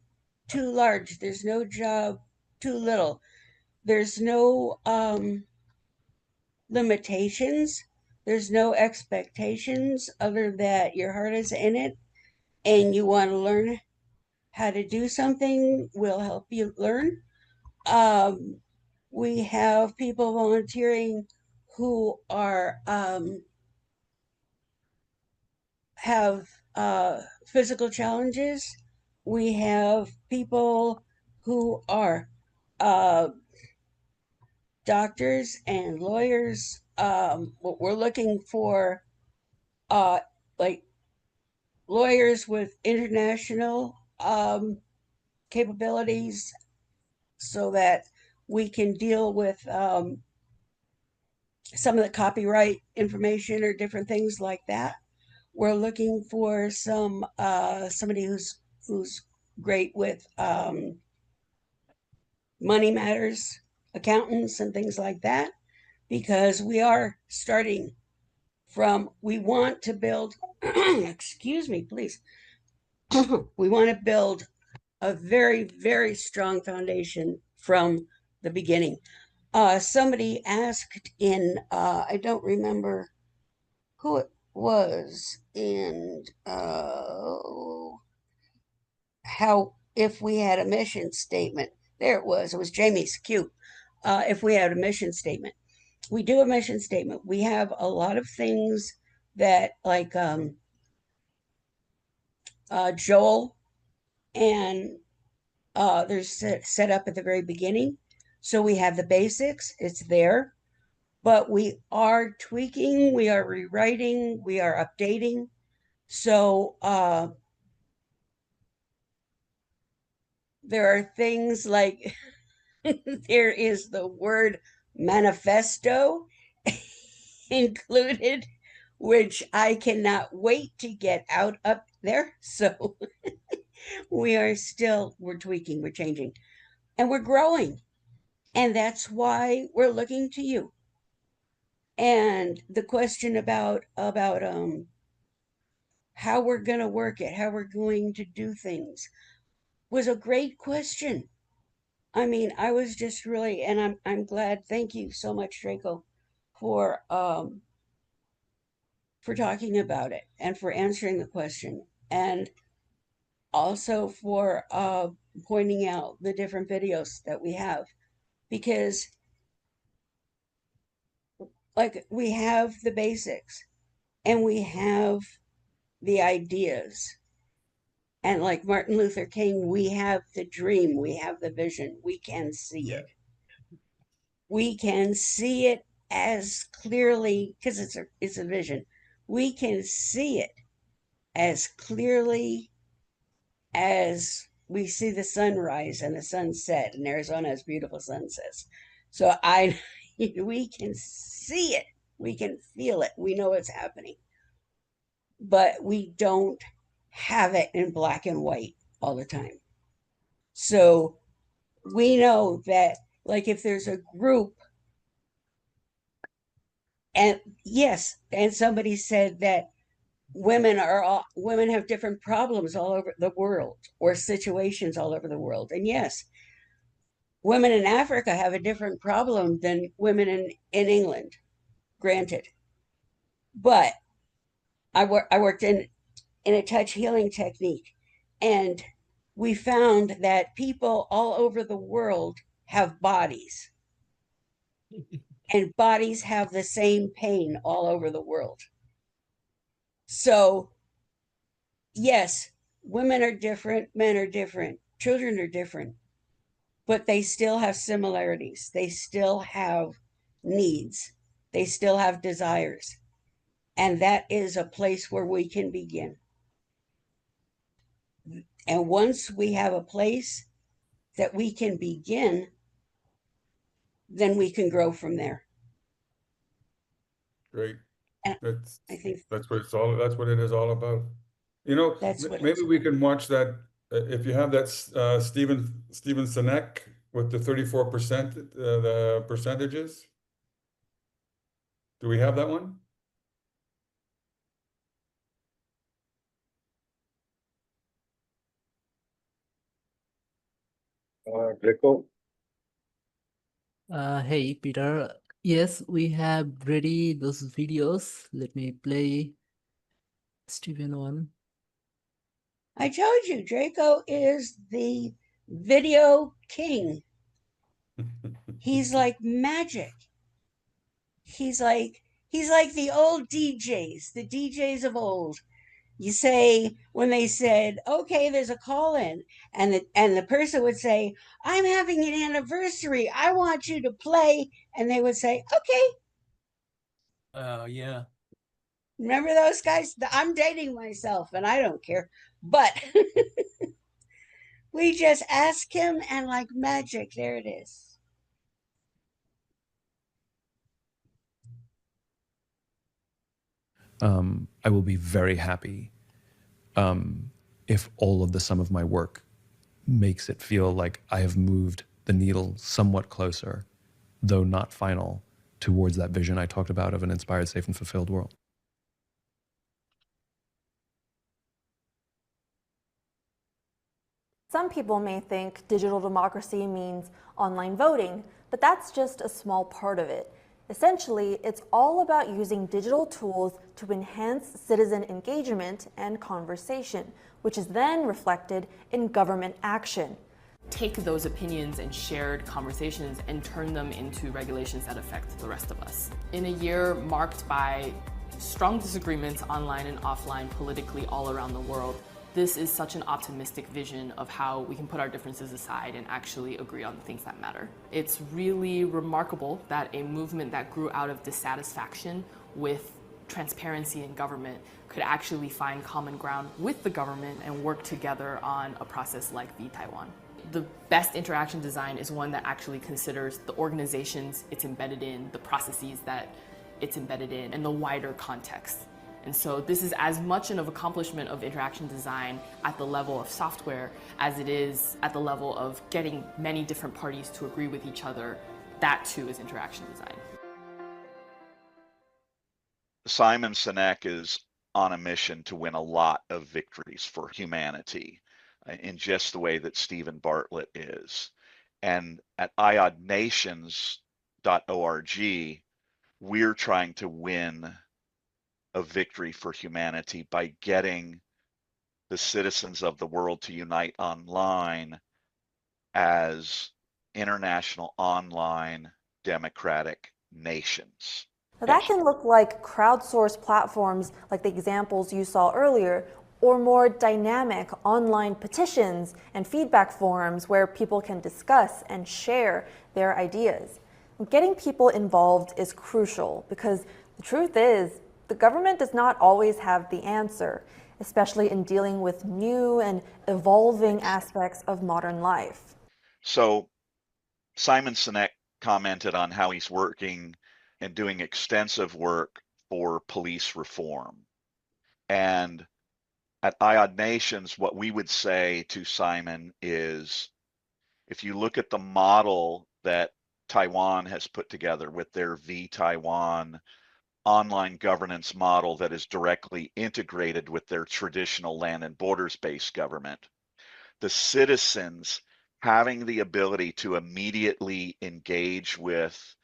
Speaker 3: too large. There's no job too little. There's no limitations. There's no expectations other that your heart is in it and you want to learn how to do something. We'll help you learn. We have people volunteering who are have physical challenges. We have people who are doctors and lawyers. We're looking for like lawyers with international capabilities so that we can deal with some of the copyright information or different things like that. We're looking for somebody who's great with money matters, accountants and things like that, because we are starting from, we want to build, excuse me, please. We want to build a very, very strong foundation from the beginning. Somebody asked in, I don't remember who it was, and how, if we had a mission statement. There it was Jamie's cute. If we had a mission statement. We do a mission statement. We have a lot of things that like Joel and they're set up at the very beginning. So we have the basics, it's there, but we are tweaking, we are rewriting, we are updating. So there are things like there is the word manifesto included, which I cannot wait to get out up there. So we're tweaking, we're changing, and we're growing. And that's why we're looking to you. And the question about how we're going to work it, how we're going to do things was a great question. I mean, I was just really, and I'm glad. Thank you so much, Draco, for talking about it and for answering the question, and also for pointing out the different videos that we have, because like we have the basics and we have the ideas, and like Martin Luther King, we have the dream, we have the vision, we can see it. We can see it as clearly because it's a vision. We can see it as clearly as we see the sunrise and the sunset, and Arizona has beautiful sunsets. So we can see it, we can feel it, we know it's happening, but we don't have it in black and white all the time. So we know that, like, if there's a group, and yes, and somebody said that women have different problems all over the world, or situations all over the world. And yes, women in Africa have a different problem than women in England, granted. But I worked in a touch healing technique, and we found that people all over the world have bodies, and bodies have the same pain all over the world. So yes, women are different, men are different, children are different, but they still have similarities. They still have needs. They still have desires. And that is a place where we can begin. And once we have a place that we can begin, then we can grow from there.
Speaker 1: Great.
Speaker 3: And
Speaker 1: That's
Speaker 3: I think
Speaker 1: that's what it is all about. You know,
Speaker 3: that's what
Speaker 1: maybe we can watch that if you have that Steven Sinek with the 34% the percentages. Do we have that one?
Speaker 9: Greco.
Speaker 2: Hey, Peter. Yes, we have ready those videos. Let me play Steven one.
Speaker 3: I told you, Draco is the video king. He's like magic. He's like the old DJs, the DJs of old. You say, when they said, okay, there's a call in, and the person would say, I'm having an anniversary, I want you to play, and they would say, okay.
Speaker 2: Oh, yeah.
Speaker 3: Remember those guys? I'm dating myself and I don't care, but we just ask him, and like magic, there it is.
Speaker 10: I will be very happy if all of the sum of my work makes it feel like I have moved the needle somewhat closer, though not final, towards that vision I talked about of an inspired, safe, and fulfilled world.
Speaker 11: Some people may think digital democracy means online voting, but that's just a small part of it. Essentially, it's all about using digital tools to enhance citizen engagement and conversation, which is then reflected in government action.
Speaker 12: Take those opinions and shared conversations and turn them into regulations that affect the rest of us. In a year marked by strong disagreements online and offline politically all around the world, this is such an optimistic vision of how we can put our differences aside and actually agree on the things that matter. It's really remarkable that a movement that grew out of dissatisfaction with transparency in government could actually find common ground with the government and work together on a process like V-Taiwan. The best interaction design is one that actually considers the organizations it's embedded in, the processes that it's embedded in, and the wider context. And so this is as much an accomplishment of interaction design at the level of software as it is at the level of getting many different parties to agree with each other. That too is interaction design.
Speaker 6: Simon Sinek is on a mission to win a lot of victories for humanity in just the way that Stephen Bartlett is. And at iodnations.org, we're trying to win a victory for humanity by getting the citizens of the world to unite online as international online democratic nations.
Speaker 11: Now that can look like crowdsourced platforms like the examples you saw earlier, or more dynamic online petitions and feedback forums where people can discuss and share their ideas. Getting people involved is crucial because the truth is, the government does not always have the answer, especially in dealing with new and evolving aspects of modern life.
Speaker 6: So Simon Sinek commented on how he's working and doing extensive work for police reform. And at IOD Nations, what we would say to Simon is, if you look at the model that Taiwan has put together with their V-Taiwan online governance model that is directly integrated with their traditional land and borders-based government, the citizens having the ability to immediately engage with,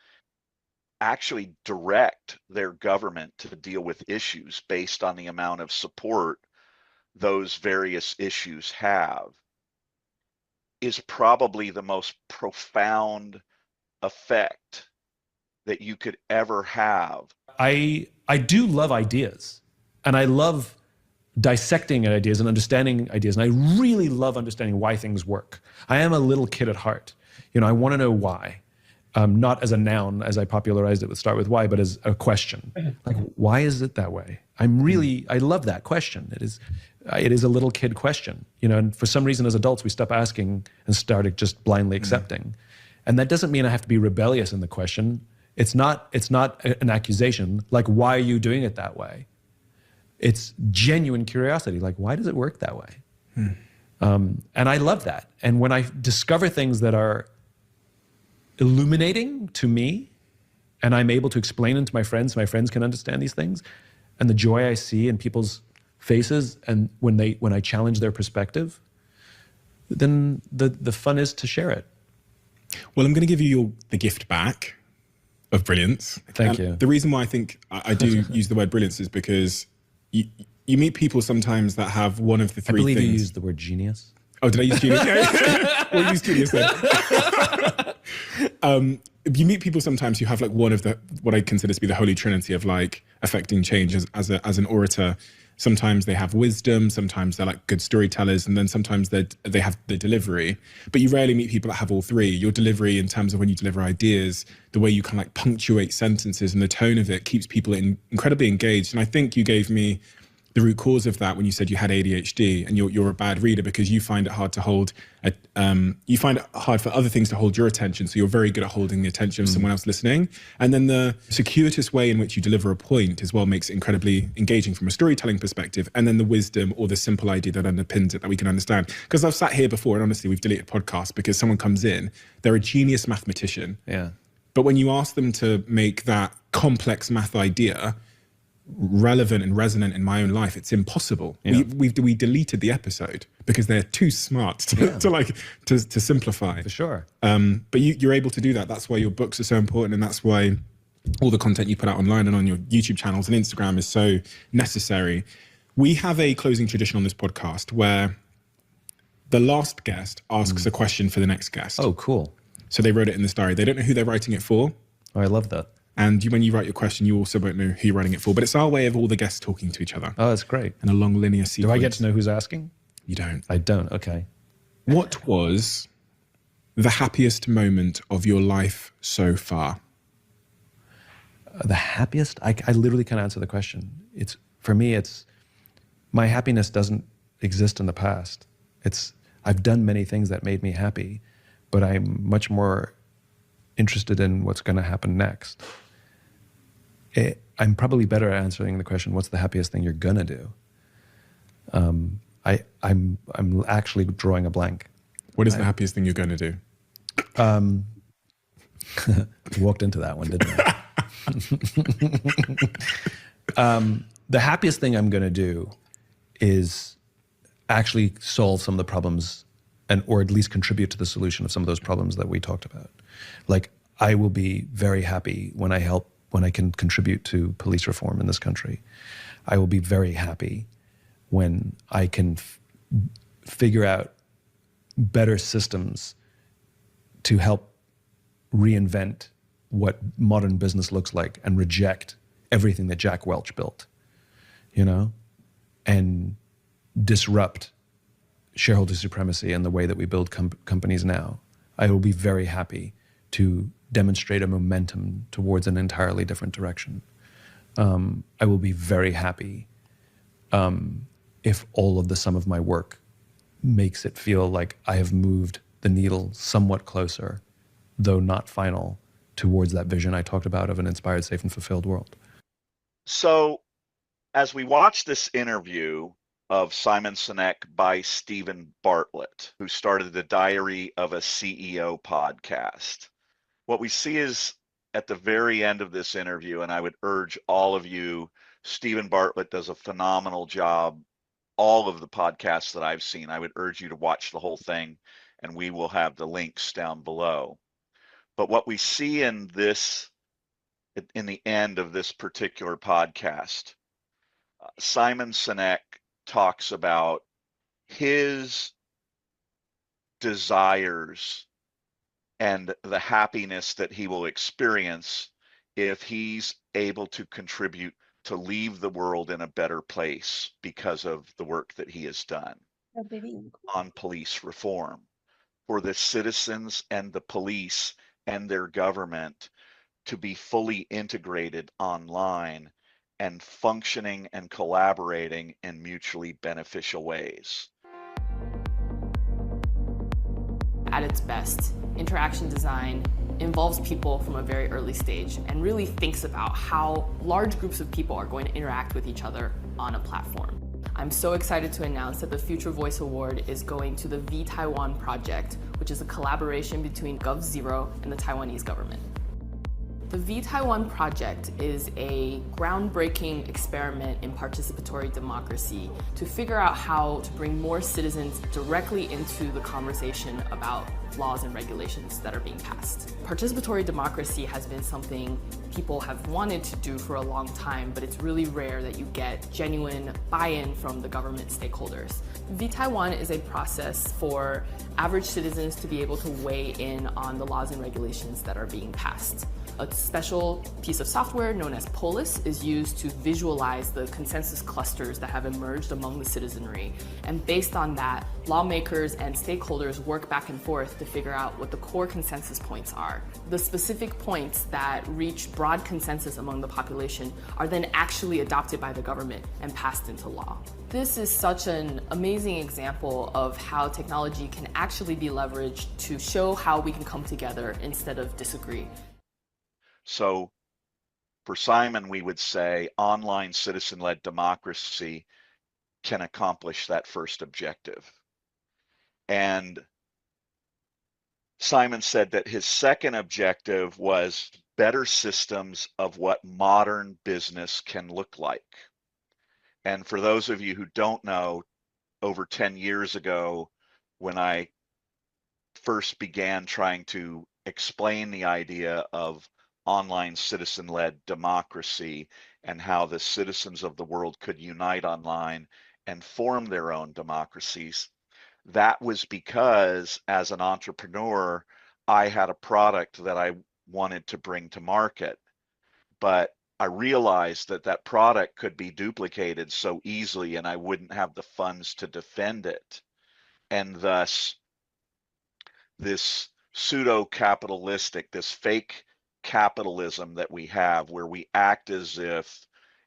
Speaker 6: actually direct their government to deal with issues based on the amount of support those various issues have, is probably the most profound effect that you could ever have.
Speaker 10: I do love ideas, and I love dissecting ideas and understanding ideas, and I really love understanding why things work. I am a little kid at heart. You know, I want to know why. Not as a noun, as I popularized it with start with why, but as a question. Like, why is it that way? I love that question. It is a little kid question, you know, and for some reason as adults, we stop asking and started just blindly accepting. And that doesn't mean I have to be rebellious in the question. It's not an accusation, like, why are you doing it that way? It's genuine curiosity, like, why does it work that way? And I love that. And when I discover things that are illuminating to me, and I'm able to explain them to my friends can understand these things, and the joy I see in people's faces, and when I challenge their perspective, then the fun is to share it.
Speaker 9: Well, I'm going to give you the gift back of brilliance.
Speaker 10: Thank you.
Speaker 9: The reason why I think I do use the word brilliance is because you meet people sometimes that have one of the three things.
Speaker 10: I believe you used the word genius.
Speaker 9: Oh, did I use genius? We'll use genius then. You meet people sometimes who have like one of what I consider to be the holy trinity of like affecting change as an orator. Sometimes they have wisdom, sometimes they're like good storytellers, and then sometimes they have the delivery. But you rarely meet people that have all three. Your delivery in terms of when you deliver ideas, the way you kind of like punctuate sentences and the tone of it keeps people incredibly engaged. And I think you gave me the root cause of that when you said you had ADHD and you're a bad reader because you find it hard to hold, you find it hard for other things to hold your attention. So you're very good at holding the attention of someone else listening. And then the circuitous way in which you deliver a point as well makes it incredibly engaging from a storytelling perspective. And then the wisdom or the simple idea that underpins it that we can understand. Because I've sat here before and honestly, we've deleted podcasts because someone comes in, they're a genius mathematician.
Speaker 10: Yeah.
Speaker 9: But when you ask them to make that complex math idea relevant and resonant in my own life, it's impossible.
Speaker 10: Yeah.
Speaker 9: We deleted the episode because they're too smart to simplify.
Speaker 10: For sure.
Speaker 9: But you're able to do that. That's why your books are so important, and that's why all the content you put out online and on your YouTube channels and Instagram is so necessary. We have a closing tradition on this podcast where the last guest asks a question for the next guest.
Speaker 10: Oh, cool.
Speaker 9: So they wrote it in this diary. They don't know who they're writing it for.
Speaker 10: Oh, I love that.
Speaker 9: And when you write your question, you also won't know who you're writing it for. But it's our way of all the guests talking to each other.
Speaker 10: Oh, that's great.
Speaker 9: In a long linear sequence.
Speaker 10: Do I get to know who's asking?
Speaker 9: You don't.
Speaker 10: I don't. Okay.
Speaker 9: What was the happiest moment of your life so far?
Speaker 10: The happiest? I literally can't answer the question. For me, it's my happiness doesn't exist in the past. I've done many things that made me happy, but I'm much more interested in what's going to happen next. I'm probably better at answering the question, what's the happiest thing you're gonna do? I'm actually drawing a blank.
Speaker 9: What is the happiest thing you're gonna do?
Speaker 10: Walked into that one, didn't I? The happiest thing I'm gonna do is actually solve some of the problems or at least contribute to the solution of some of those problems that we talked about. Like, I will be very happy when I can contribute to police reform in this country. I will be very happy when I can figure out better systems to help reinvent what modern business looks like and reject everything that Jack Welch built, and disrupt shareholder supremacy and the way that we build companies now. I will be very happy to demonstrate a momentum towards an entirely different direction. I will be very happy if all of the sum of my work makes it feel like I have moved the needle somewhat closer, though not final, towards that vision I talked about of an inspired, safe, and fulfilled world.
Speaker 6: So as we watch this interview of Simon Sinek by Stephen Bartlett, who started the Diary of a CEO podcast, what we see is at the very end of this interview, and I would urge all of you, Stephen Bartlett does a phenomenal job. All of the podcasts that I've seen, I would urge you to watch the whole thing, and we will have the links down below. But what we see in the end of this particular podcast, Simon Sinek talks about his desires and the happiness that he will experience if he's able to contribute to leave the world in a better place because of the work that he has done on police reform, for the citizens and the police and their government to be fully integrated online and functioning and collaborating in mutually beneficial ways.
Speaker 12: At its best, interaction design involves people from a very early stage and really thinks about how large groups of people are going to interact with each other on a platform. I'm so excited to announce that the Future Voice Award is going to the V-Taiwan project, which is a collaboration between GovZero and the Taiwanese government. The V-Taiwan project is a groundbreaking experiment in participatory democracy to figure out how to bring more citizens directly into the conversation about laws and regulations that are being passed. Participatory democracy has been something people have wanted to do for a long time, but it's really rare that you get genuine buy-in from the government stakeholders. V-Taiwan is a process for average citizens to be able to weigh in on the laws and regulations that are being passed. A special piece of software known as Polis is used to visualize the consensus clusters that have emerged among the citizenry. And based on that, lawmakers and stakeholders work back and forth to figure out what the core consensus points are. The specific points that reach broad consensus among the population are then actually adopted by the government and passed into law. This is such an amazing example of how technology can actually be leveraged to show how we can come together instead of disagree.
Speaker 6: So for Simon, we would say online citizen-led democracy can accomplish that first objective. And Simon said that his second objective was better systems of what modern business can look like. And for those of you who don't know, over 10 years ago, when I first began trying to explain the idea of online citizen-led democracy and how the citizens of the world could unite online and form their own democracies, that was because as an entrepreneur, I had a product that I wanted to bring to market. but I realized that that product could be duplicated so easily and I wouldn't have the funds to defend it. And thus, this pseudo-capitalistic, this fake capitalism that we have, where we act as if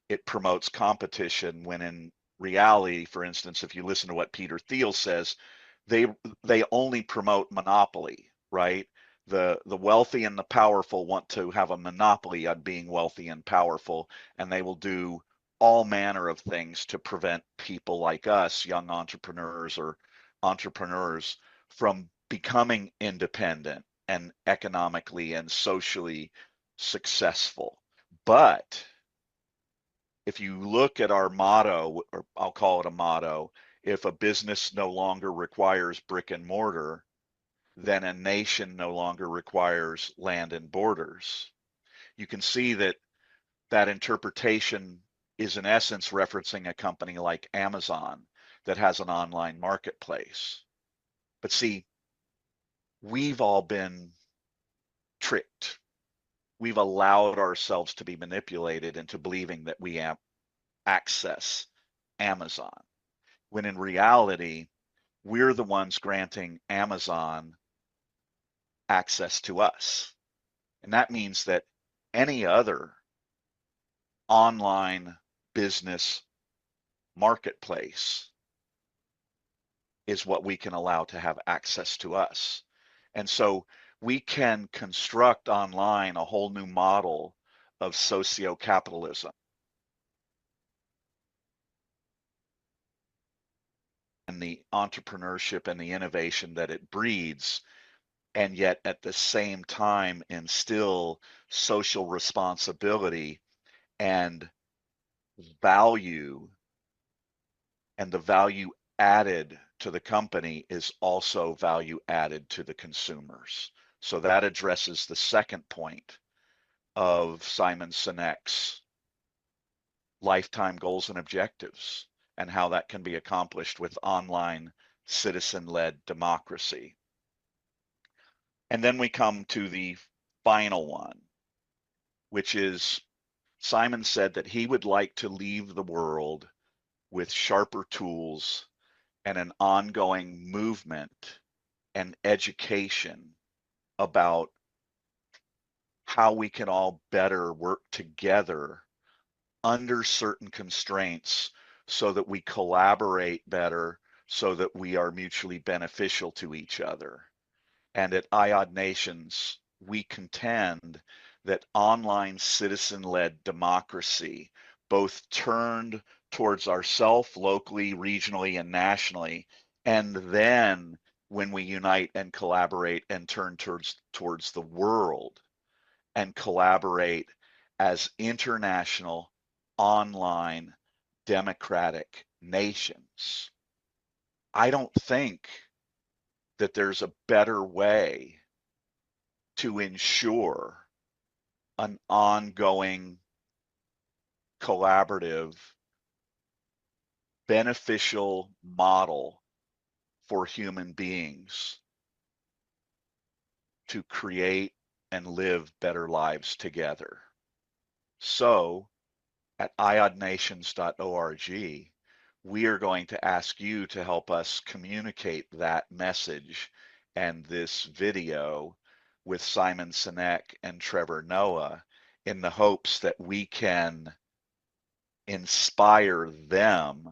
Speaker 6: it promotes competition, when in reality, for instance, if you listen to what Peter Thiel says, they only promote monopoly, right? The wealthy and the powerful want to have a monopoly on being wealthy and powerful, and they will do all manner of things to prevent people like us, young entrepreneurs or entrepreneurs, from becoming independent and economically and socially successful. But if you look at our motto, or I'll call it a motto, if a business no longer requires brick and mortar, then a nation no longer requires land and borders. You can see that that interpretation is in essence referencing a company like Amazon that has an online marketplace. But see, we've all been tricked. We've allowed ourselves to be manipulated into believing that we access Amazon, when in reality, we're the ones granting Amazon access to us. And that means that any other online business marketplace is what we can allow to have access to us. And so we can construct online a whole new model of socio-capitalism. And the entrepreneurship and the innovation that it breeds, and yet at the same time instill social responsibility and value, and the value added to the company is also value added to the consumers. So that addresses the second point of Simon Sinek's lifetime goals and objectives, and how that can be accomplished with online citizen-led democracy. And then we come to the final one, which is Simon said that he would like to leave the world with sharper tools and an ongoing movement and education about how we can all better work together under certain constraints so that we collaborate better, so that we are mutually beneficial to each other. And at IOD Nations, we contend that online citizen-led democracy, both turned towards ourselves locally, regionally, and nationally, and then when we unite and collaborate and turn towards the world and collaborate as international online democratic nations. I don't think that there's a better way to ensure an ongoing, collaborative, beneficial model for human beings to create and live better lives together. So at iodnations.org, we are going to ask you to help us communicate that message and this video with Simon Sinek and Trevor Noah, in the hopes that we can inspire them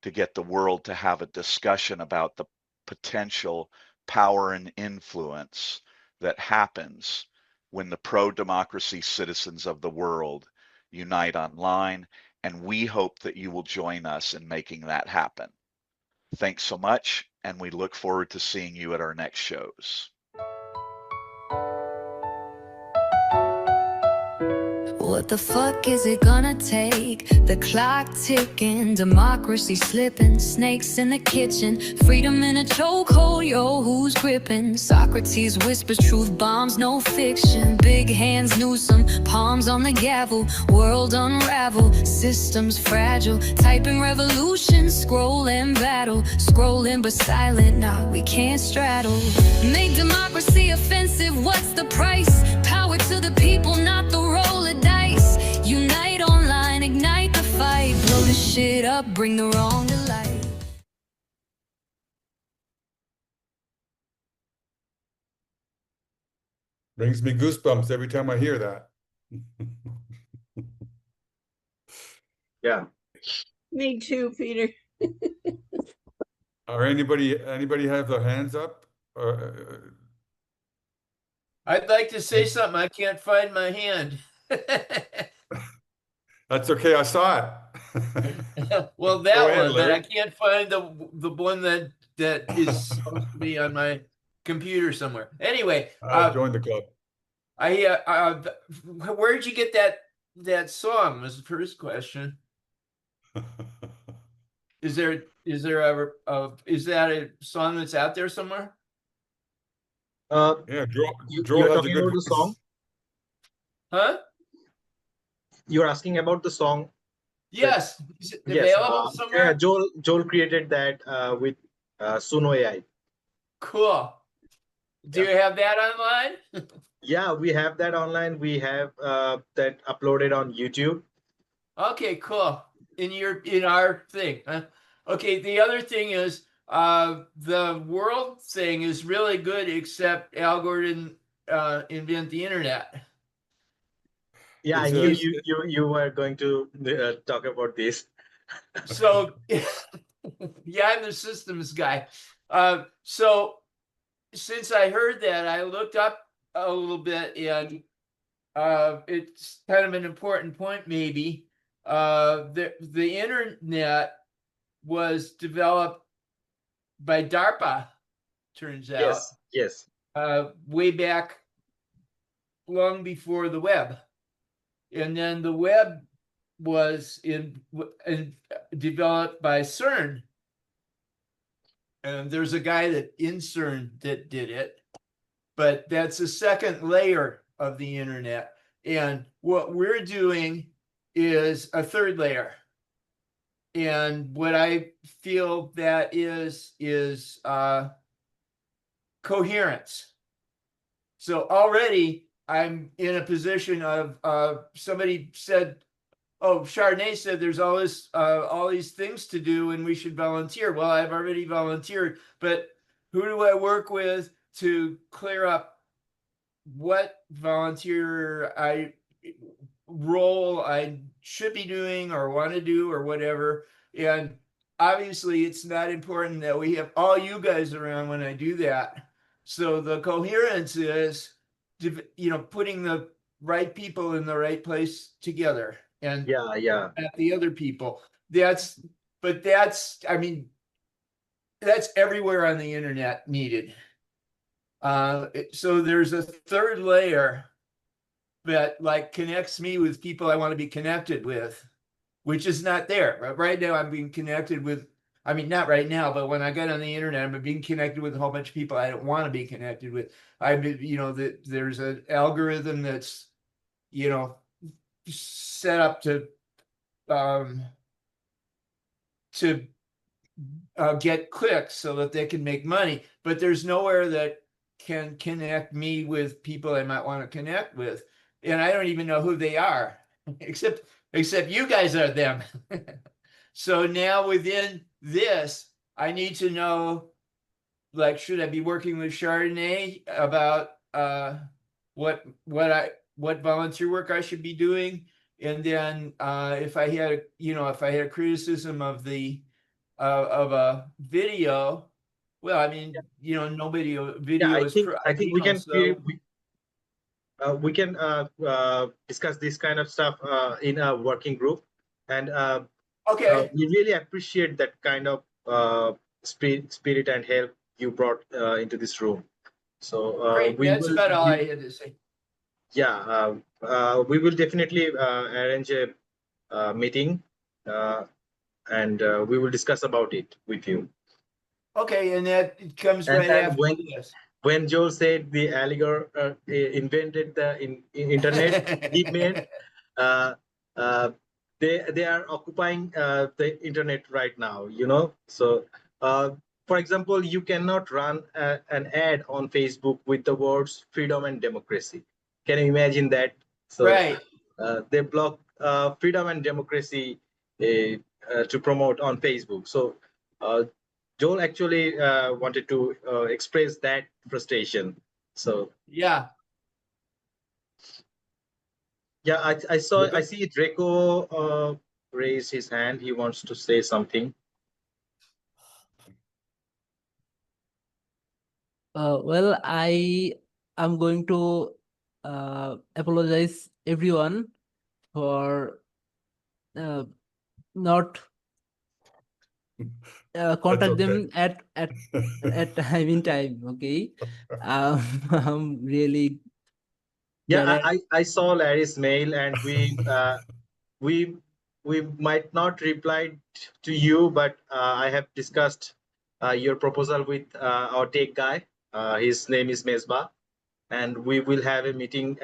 Speaker 6: to get the world to have a discussion about the potential power and influence that happens when the pro-democracy citizens of the world unite online, and we hope that you will join us in making that happen. Thanks so much, and we look forward to seeing you at our next shows.
Speaker 13: What the fuck is it gonna take? The clock ticking, democracy slipping, snakes in the kitchen, freedom in a chokehold, yo, who's gripping? Socrates whispers truth bombs, no fiction. Big hands Newsom, palms on the gavel, world unravel, systems fragile, typing revolution, scroll and battle, scrolling but silent, nah, we can't straddle. Make democracy offensive, what's the price? Power to the people, not the roll it down. shit up, bring the wrong to light.
Speaker 1: Brings me goosebumps every time I hear that.
Speaker 4: Yeah.
Speaker 3: Me too, Peter.
Speaker 1: Or anybody have their hands up?
Speaker 8: I'd like to say something. I can't find my hand.
Speaker 1: That's okay. I saw it.
Speaker 8: Well,
Speaker 1: Go
Speaker 8: that
Speaker 1: ahead,
Speaker 8: one, but I
Speaker 1: Larry.
Speaker 8: can't find the one that is supposed to be on my computer somewhere. Anyway,
Speaker 1: Join the club.
Speaker 8: where did you get that song? Was the first question. Is that a song that's out there somewhere?
Speaker 1: Yeah,
Speaker 4: you're
Speaker 1: Joel has a
Speaker 4: talking
Speaker 1: good
Speaker 4: about the
Speaker 1: voice.
Speaker 4: song?
Speaker 8: Huh?
Speaker 4: You're asking about the song?
Speaker 8: Yes. Is it
Speaker 4: Yes.
Speaker 8: available somewhere?
Speaker 4: Yeah, Joel created that with Suno AI.
Speaker 8: Cool. Do you have that online?
Speaker 4: Yeah, we have that online. We have that uploaded on YouTube.
Speaker 8: Okay, cool. In our thing. Huh? Okay, the other thing is the world thing is really good, except Al Gore didn't invent the internet.
Speaker 4: Yeah, I
Speaker 1: It's
Speaker 4: knew
Speaker 1: a-
Speaker 4: you were going to talk about this.
Speaker 8: So yeah, I'm the systems guy. So since I heard that, I looked up a little bit, and it's kind of an important point, maybe. The internet was developed by DARPA, turns out,
Speaker 4: Yes.
Speaker 8: way back long before the web. And then the web was developed by CERN. And there's a guy in CERN that did it, but that's the second layer of the internet. And what we're doing is a third layer. And what I feel that is coherence. So already I'm in a position of somebody said, oh, Chardonnay said there's all these things to do and we should volunteer. Well, I've already volunteered, but who do I work with to clear up what volunteer role I should be doing or want to do or whatever? And obviously it's not important that we have all you guys around when I do that. So the coherence is, putting the right people in the right place together and
Speaker 4: Yeah.
Speaker 8: at the other people. That's everywhere on the internet needed. So there's a third layer that like connects me with people I want to be connected with, which is not there. Right now I'm being connected with, not right now, but when I got on the internet, I'm being connected with a whole bunch of people I don't want to be connected with. There's an algorithm that's, set up to get clicks so that they can make money, but there's nowhere that can connect me with people I might want to connect with, and I don't even know who they are, except you guys are them. So now within this, I need to know, like, should I be working with Chardonnay about what volunteer work I should be doing, and then if I had a criticism of a video, well, no video is
Speaker 4: I think we can
Speaker 8: so
Speaker 4: we can discuss this kind of stuff in a working group, and
Speaker 8: okay.
Speaker 4: we really appreciate that kind of spirit and help you brought into this room. So
Speaker 8: Great, that's about all I had to say.
Speaker 4: Yeah, we will definitely arrange a meeting, and we will discuss about it with you.
Speaker 8: Okay, and that comes right after this.
Speaker 4: When Joel said the alligator invented the internet, he meant they are occupying the internet right now. So for example, you cannot run an ad on Facebook with the words freedom and democracy. Can you imagine that? So
Speaker 8: right.
Speaker 4: they block freedom and democracy to promote on Facebook. So Joel actually wanted to express that frustration. So
Speaker 8: Yeah.
Speaker 4: yeah, I see Draco raise his hand. He wants to say something.
Speaker 2: Well, I am going to apologize everyone for not contact
Speaker 1: okay.
Speaker 2: them at time in time. Okay, I'm really
Speaker 4: Yeah,
Speaker 2: bad at.
Speaker 4: I saw Larry's mail, and we we might not reply to you, but I have discussed your proposal with our tech guy. His name is Mesba, and we will have a meeting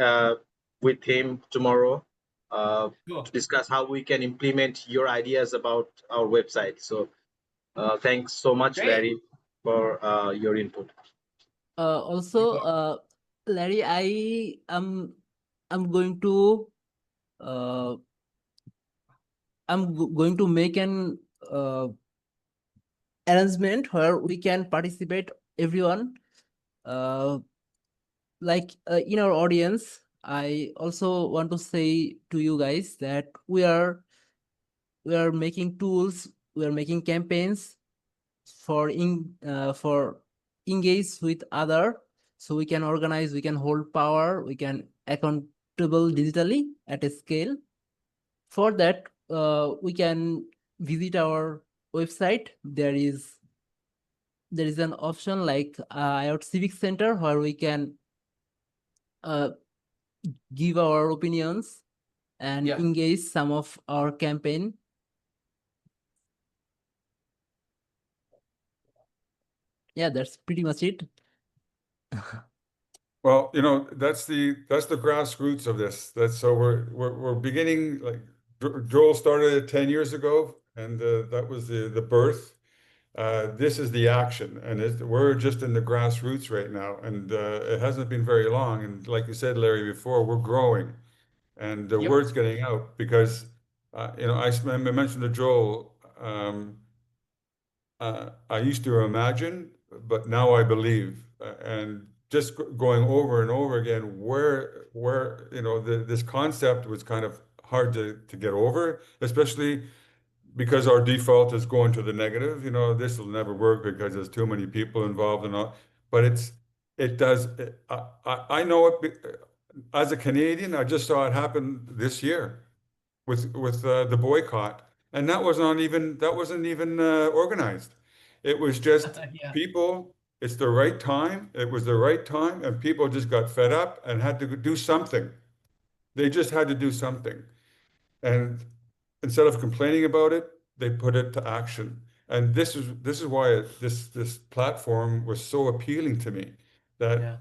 Speaker 4: with him tomorrow to discuss how we can implement your ideas about our website. So thanks so much,
Speaker 8: Great.
Speaker 4: Larry, for your input.
Speaker 2: Also, Larry, I'm going to uh, going to make an arrangement where we can participate everyone. Like in our audience, I also want to say to you guys that we are making tools, we are making campaigns for engage with other, so we can organize, we can hold power, we can accountable digitally at a scale. For that, we can visit our website. There is an option like IOT Civic Center where we can uh, give our opinions and engage some of our campaign. Yeah, that's pretty much it.
Speaker 1: Well, that's the grassroots of this. That's so we're beginning, like Joel started it 10 years ago, and that was the birth. This is the action, and we're just in the grassroots right now, and it hasn't been very long. And like you said, Larry, before, we're growing, and the word's getting out because, I mentioned to Joel, I used to imagine, but now I believe, and just going over and over again, where this concept was kind of hard to get over, especially because our default is going to the negative. This will never work because there's too many people involved and all. But it does. I know it as a Canadian. I just saw it happen this year with the boycott, and that wasn't even organized. It was just people. It's the right time. It was the right time, and people just got fed up and had to do something. They just had to do something, and instead of complaining about it, they put it to action. And this is why this platform was so appealing to me, that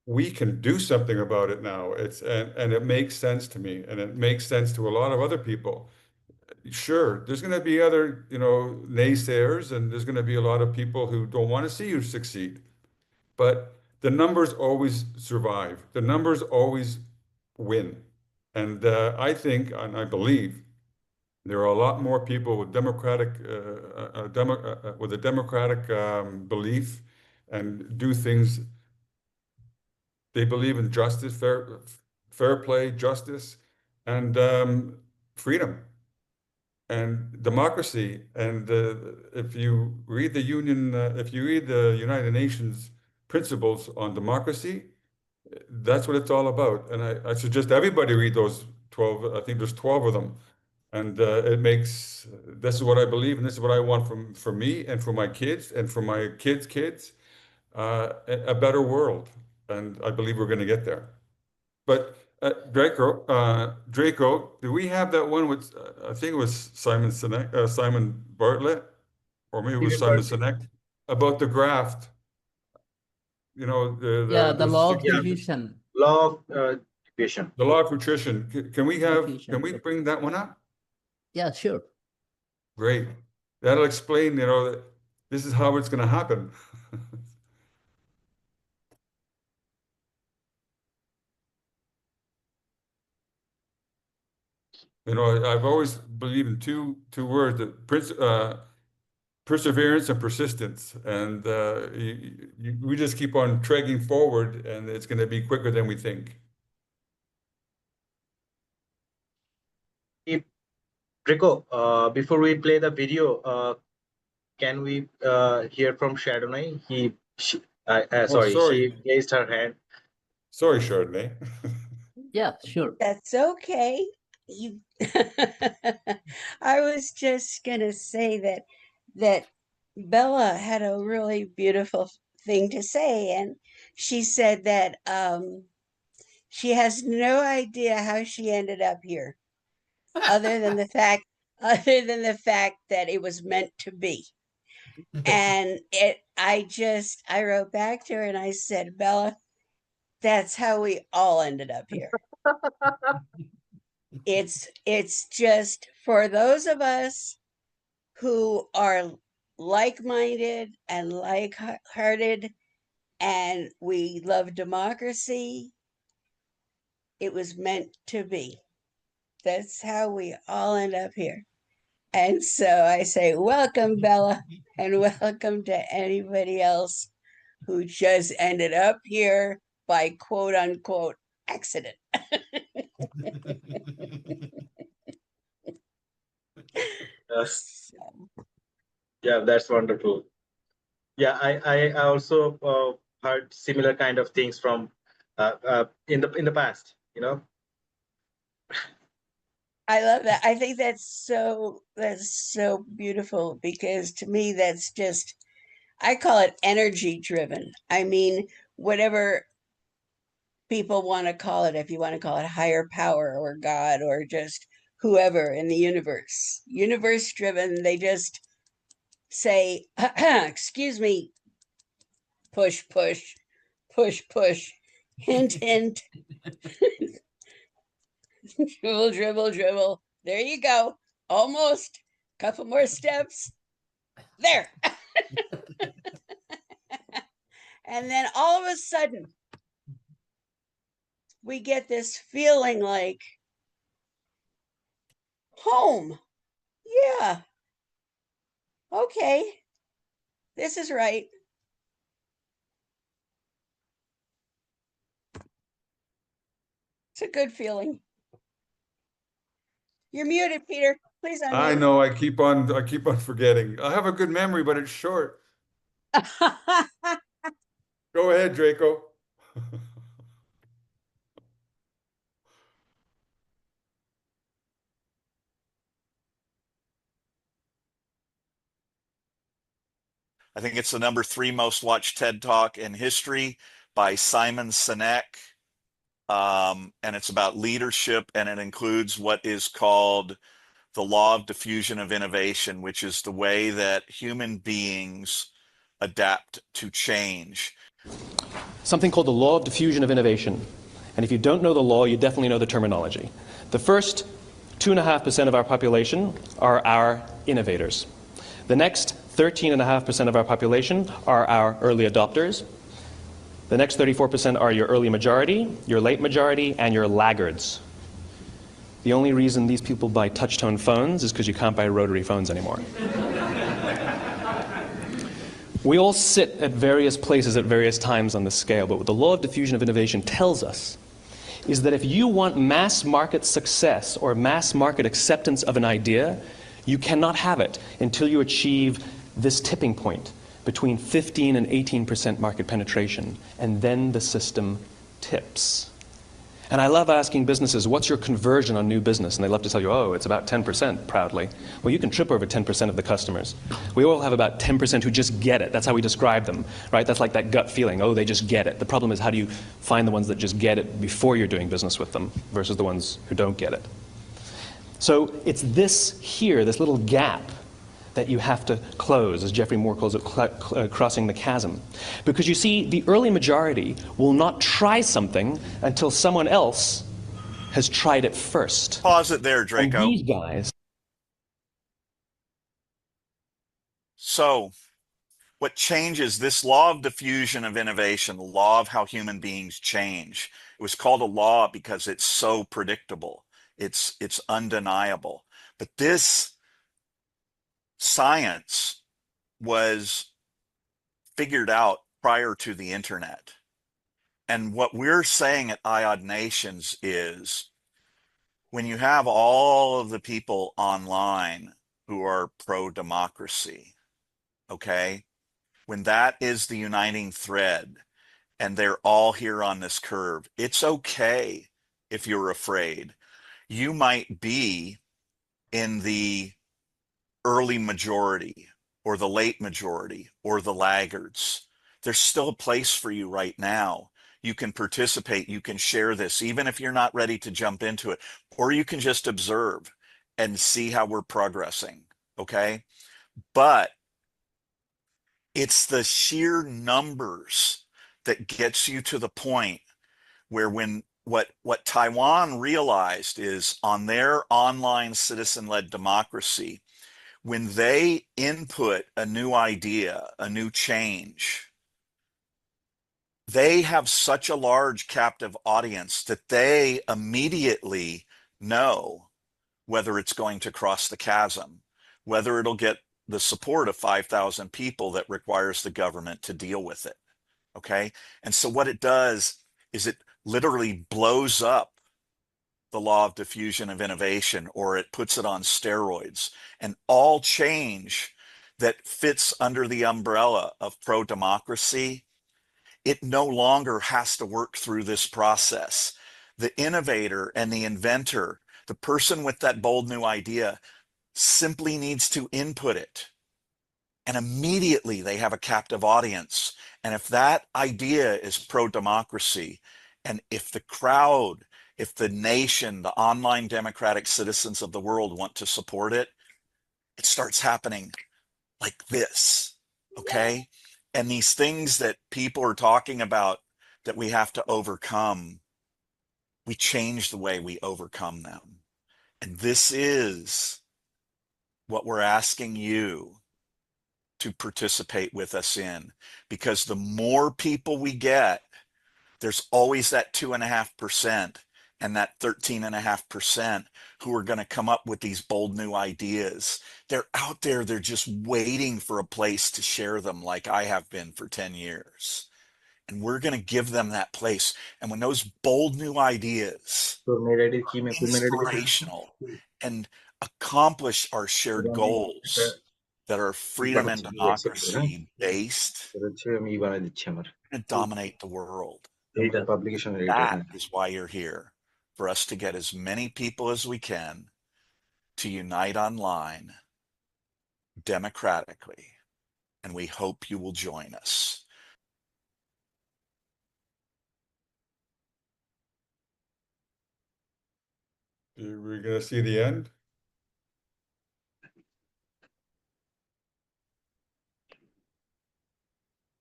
Speaker 1: we can do something about it now. And it makes sense to me, and it makes sense to a lot of other people. Sure, there's going to be other, naysayers, and there's going to be a lot of people who don't want to see you succeed. But the numbers always survive. The numbers always win. And I think, and I believe, there are a lot more people with with a democratic belief, and do things. They believe in justice, fair play, justice, and freedom and democracy. And if you read the United Nations principles on democracy, that's what it's all about. And I suggest everybody read those 12. I think there's 12 of them. And this is what I believe, and this is what I want for me and for my kids and for my kids' kids, a better world. And I believe we're going to get there. But Draco, do we have that one with, I think it was Simon Bartlett, or maybe it was Simon Sinek, about the graft,
Speaker 2: The law of diffusion.
Speaker 4: Law of diffusion.
Speaker 1: The law of nutrition. Can we bring that one up?
Speaker 2: Yeah, sure.
Speaker 1: Great. That'll explain, that this is how it's going to happen. You know, I've always believed in two words, perseverance and persistence. And we just keep on tregging forward, and it's going to be quicker than we think.
Speaker 4: Rico, before we play the video, can we hear from Chardonnay? Sorry,
Speaker 1: sorry.
Speaker 4: she raised her hand.
Speaker 1: Sorry, Chardonnay.
Speaker 2: Yeah, sure.
Speaker 3: That's okay. You I was just gonna say that Bella had a really beautiful thing to say, and she said that she has no idea how she ended up here, other than the fact that it was meant to be. And I wrote back to her and I said, Bella, that's how we all ended up here. It's just for those of us who are like-minded and like-hearted, and we love democracy. It was meant to be. That's how we all end up here. And so I say, welcome, Bella, and welcome to anybody else who just ended up here by quote unquote accident.
Speaker 4: Yes. Yeah, that's wonderful. Yeah, I also heard similar kind of things from in the past, you know.
Speaker 3: I love that. I think that's so beautiful, because to me that's just, I call it energy driven. I mean, whatever people want to call it, if you want to call it higher power or God or just whoever in the universe driven, they just say, excuse me, push, push, push, push, hint, hint, dribble, dribble, dribble. There you go. Almost. Couple more steps. There. And then all of a sudden, we get this feeling like home. Yeah. Okay. This is right. It's a good feeling. You're muted, Peter. Please unmute.
Speaker 1: I know. I keep on forgetting. I have a good memory, but it's short. Go ahead, Draco.
Speaker 6: I think it's the number 3 most watched TED Talk in history by Simon Sinek. And it's about leadership, and it includes what is called the law of diffusion of innovation, which is the way that human beings adapt to change.
Speaker 10: Something called the law of diffusion of innovation. And if you don't know the law, you definitely know the terminology. The first 2.5% of our population are our innovators. The next 13.5% of our population are our early adopters. The next 34% are your early majority, your late majority, and your laggards. The only reason these people buy touch-tone phones is because you can't buy rotary phones anymore. We all sit at various places at various times on the scale, but what the law of diffusion of innovation tells us is that if you want mass market success or mass market acceptance of an idea, you cannot have it until you achieve this tipping point between 15 and 18% market penetration, and then the system tips. And I love asking businesses, what's your conversion on new business? And they love to tell you, oh, it's about 10%, proudly. Well, you can trip over 10% of the customers. We all have about 10% who just get it. That's how we describe them, right? That's like that gut feeling, oh, they just get it. The problem is, how do you find the ones that just get it before you're doing business with them versus the ones who don't get it? So it's this here, this little gap, that you have to close, as Geoffrey Moore calls it, crossing the chasm. Because you see, the early majority will not try something until someone else has tried it first.
Speaker 6: Pause it there, Draco.
Speaker 10: And these guys.
Speaker 6: So, what changes this law of diffusion of innovation, the law of how human beings change? It was called a law because it's so predictable. It's undeniable. But this science was figured out prior to the internet. And what we're saying at IOD Nations is when you have all of the people online who are pro-democracy, okay, when that is the uniting thread and they're all here on this curve, it's okay if you're afraid. You might be in the early majority or the late majority or the laggards. There's still a place for you right now. You can participate, you can share this, even if you're not ready to jump into it, or you can just observe and see how we're progressing, okay? But it's the sheer numbers that gets you to the point where when what Taiwan realized is on their online citizen-led democracy, when they input a new idea, a new change, they have such a large captive audience that they immediately know whether it's going to cross the chasm, whether it'll get the support of 5,000 people that requires the government to deal with it. Okay. And so what it does is it literally blows up the law of diffusion of innovation, or it puts it on steroids. And all change that fits under the umbrella of pro-democracy, it no longer has to work through this process. The innovator and the inventor, the person with that bold new idea, simply needs to input it. And immediately they have a captive audience. And if that idea is pro-democracy, and if the crowd, if the nation, the online democratic citizens of the world want to support it, it starts happening like this, okay? And these things that people are talking about that we have to overcome, we change the way we overcome them. And this is what we're asking you to participate with us in, because the more people we get, there's always that 2.5% and that 13.5% who are going to come up with these bold new ideas. They're out there, they're just waiting for a place to share them, like I have been for 10 years. And we're going to give them that place. And when those bold new ideas are inspirational and accomplish our shared goals that are freedom and democracy based, we're going to dominate the world. That is why you're here, for us to get as many people as we can to unite online democratically. And we hope you will join us.
Speaker 1: We're going to see the end.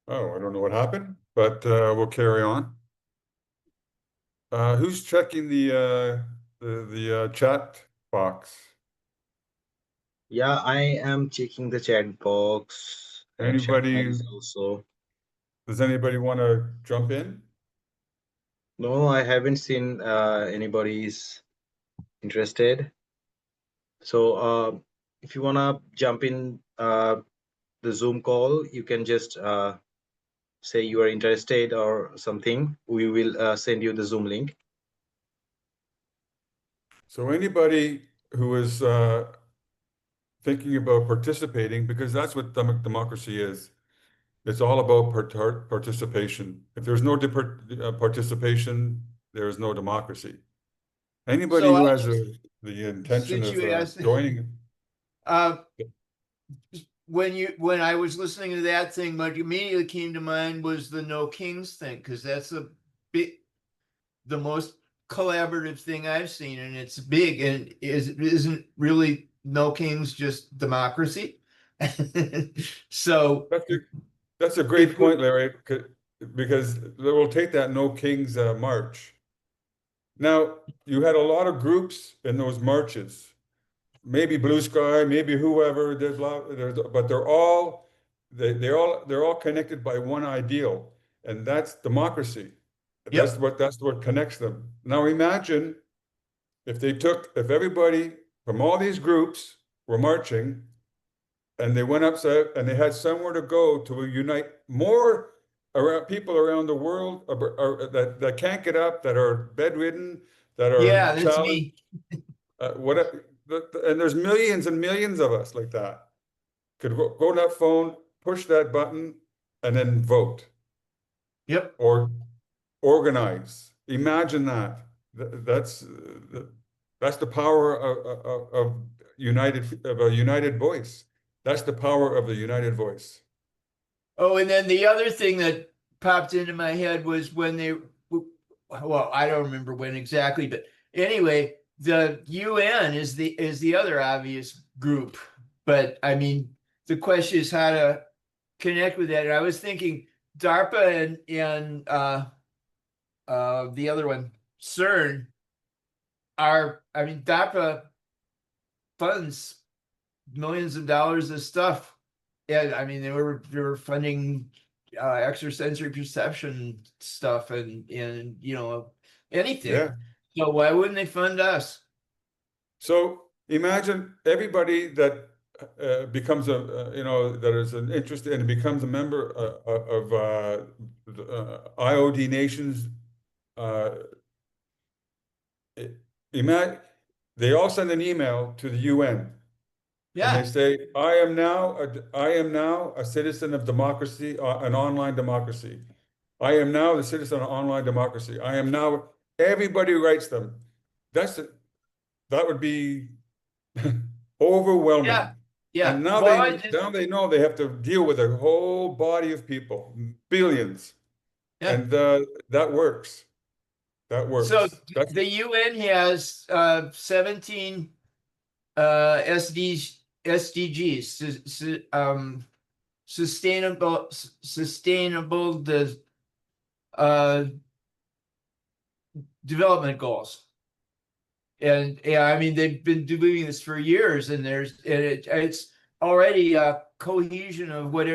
Speaker 1: Oh, I don't know what happened, but we'll carry on. Who's checking the chat box?
Speaker 14: Yeah, I am checking the chat box.
Speaker 1: Anybody?
Speaker 14: Also.
Speaker 1: Does anybody want to jump in?
Speaker 14: No, I haven't seen anybody's interested. So if you want to jump in the Zoom call, you can just say you are interested or something. We will send you the Zoom link.
Speaker 1: So anybody who is thinking about participating, because that's what democracy is. It's all about participation. If there's no participation, there is no democracy. Anybody
Speaker 8: So
Speaker 1: who has the intention
Speaker 8: since
Speaker 1: of
Speaker 8: you asked,
Speaker 1: joining.
Speaker 8: When I was listening to that thing, what immediately came to mind was the No Kings thing, because that's the most collaborative thing I've seen, and it's big, and isn't really No Kings just democracy? So
Speaker 1: that's a great point, Larry, because we'll take that No Kings march. Now, you had a lot of groups in those marches. Maybe Blue Sky, maybe whoever. But they're all connected by one ideal, and that's democracy. That's what connects them. Now imagine if everybody from all these groups were marching and they went upside and they had somewhere to go to unite more people around the world that can't get up, that are bedridden, that are
Speaker 8: Yeah, that's
Speaker 1: challenged.
Speaker 8: me.
Speaker 1: And there's millions and millions of us like that. Could go to that phone, push that button, and then vote.
Speaker 8: Yep.
Speaker 1: Or organize. Imagine that. That's the power of a united voice. That's the power of the united voice.
Speaker 8: Oh, and then the other thing that popped into my head was when well, I don't remember when exactly, but anyway, the UN is the other obvious group. But I mean, the question is how to connect with that. And I was thinking DARPA and the other one, CERN, I mean, DARPA funds millions of dollars of stuff. Yeah, I mean, they were funding extrasensory perception stuff and anything.
Speaker 1: Yeah.
Speaker 8: So why wouldn't they fund us?
Speaker 1: So imagine everybody that becomes that is an interest and becomes a member of IOD Nations. Imagine they all send an email to the UN.
Speaker 8: Yeah.
Speaker 1: And they say, I am now a citizen of democracy, an online democracy. I am now the citizen of online democracy. I am now, everybody writes them. That would be overwhelming.
Speaker 8: Yeah. Yeah.
Speaker 1: And now they know they have to deal with a whole body of people, billions.
Speaker 8: Yeah.
Speaker 1: And that works. That works.
Speaker 8: So the UN has 17 SDGs, sustainable development goals. And yeah, I mean, they've been doing this for years, and it's already a cohesion of what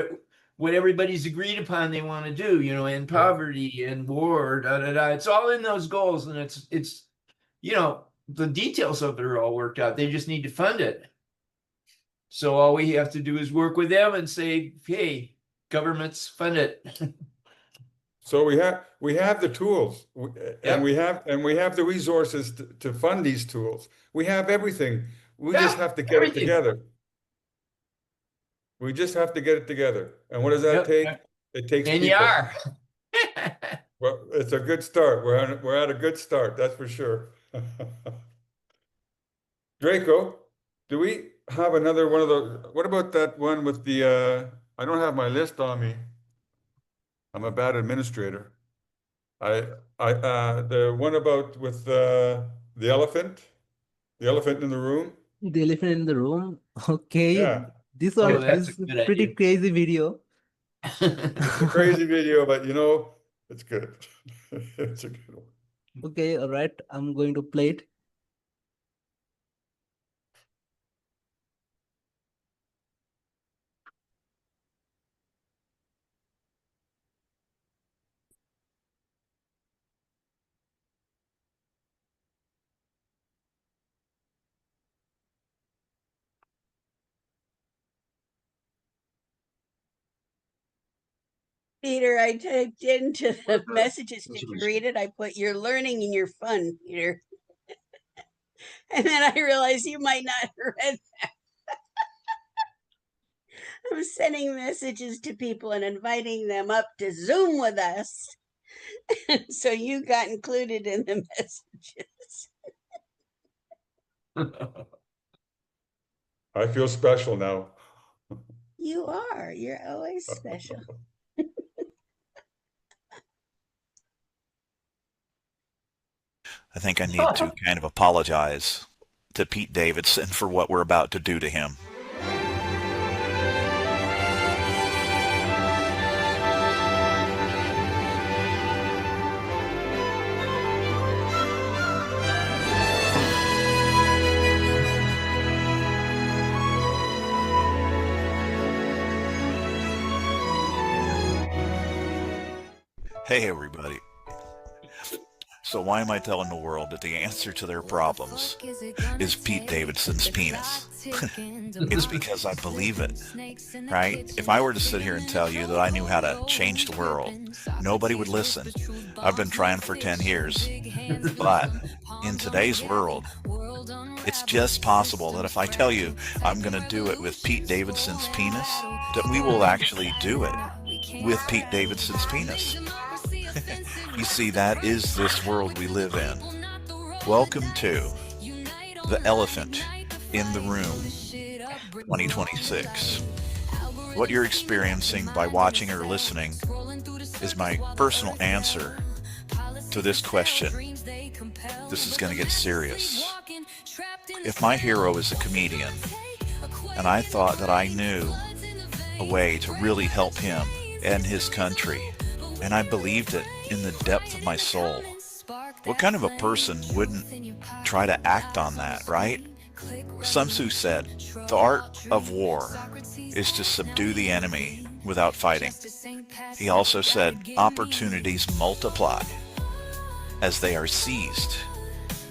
Speaker 8: everybody's agreed upon they want to do, and poverty and war, It's all in those goals, and it's the details of it are all worked out. They just need to fund it. So all we have to do is work with them and say, hey, governments, fund it.
Speaker 1: So we have the tools, and we have the resources to fund these tools. We have everything. We just have to get it together. We just have to get it together. And what does that take? It takes
Speaker 8: and
Speaker 1: people.
Speaker 8: You are.
Speaker 1: Well, it's a good start. We're at a good start, that's for sure. Draco, do we have another one of those? What about that one with the I don't have my list on me. I'm a bad administrator. The one about with the elephant in the room.
Speaker 2: The elephant in the room. Okay.
Speaker 1: Yeah.
Speaker 2: This one
Speaker 8: that's
Speaker 2: is
Speaker 8: a good
Speaker 2: pretty
Speaker 8: idea.
Speaker 2: crazy video.
Speaker 1: It's a crazy video, but it's good. It's a good one.
Speaker 2: Okay, all right. I'm going to play it.
Speaker 3: Peter, I typed into the messages. Did you read it? I put "you're learning and you're fun," Peter. And then I realized you might not have read that. I'm sending messages to people and inviting them up to Zoom with us. So you got included in the messages.
Speaker 1: I feel special now.
Speaker 3: You are. You're always special.
Speaker 6: I think I need to kind of apologize to Pete Davidson for what we're about to do to him. Hey everybody. So why am I telling the world that the answer to their problems is Pete Davidson's penis? It's because I believe it, right? If I were to sit here and tell you that I knew how to change the world, nobody would listen. I've been trying for 10 years. But in today's world, it's just possible that if I tell you I'm going to do it with Pete Davidson's penis, that we will actually do it with Pete Davidson's penis. You see, that is this world we live in. Welcome to the elephant in the room 2026. What you're experiencing by watching or listening is my personal answer to this question. This is going to get serious. If my hero is a comedian, and I thought that I knew a way to really help him and his country, and I believed it in the depth of my soul, what kind of a person wouldn't try to act on that, right? Sun Tzu said, the art of war is to subdue the enemy without fighting. He also said, opportunities multiply as they are seized.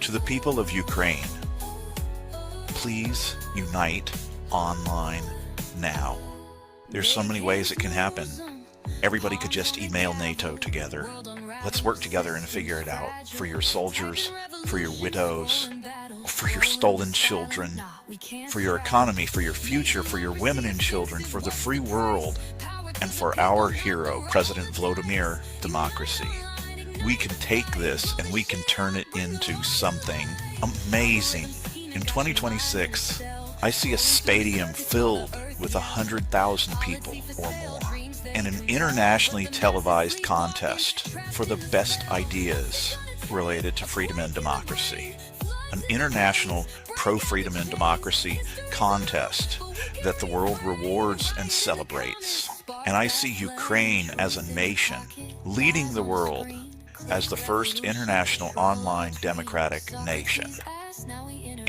Speaker 6: To the people of Ukraine, please unite online now. There's so many ways it can happen. Everybody could just email NATO together. Let's work together and figure it out for your soldiers, for your widows, for your stolen children, for your economy, for your future, for your women and children, for the free world, and for our hero, President Vladimir Democracy. We can take this and we can turn it into something amazing. In 2026, I see a stadium filled with 100,000 people or more, and an internationally televised contest for the best ideas related to freedom and democracy. An international pro-freedom and democracy contest that the world rewards and celebrates. And I see Ukraine as a nation leading the world as the first international online democratic nation.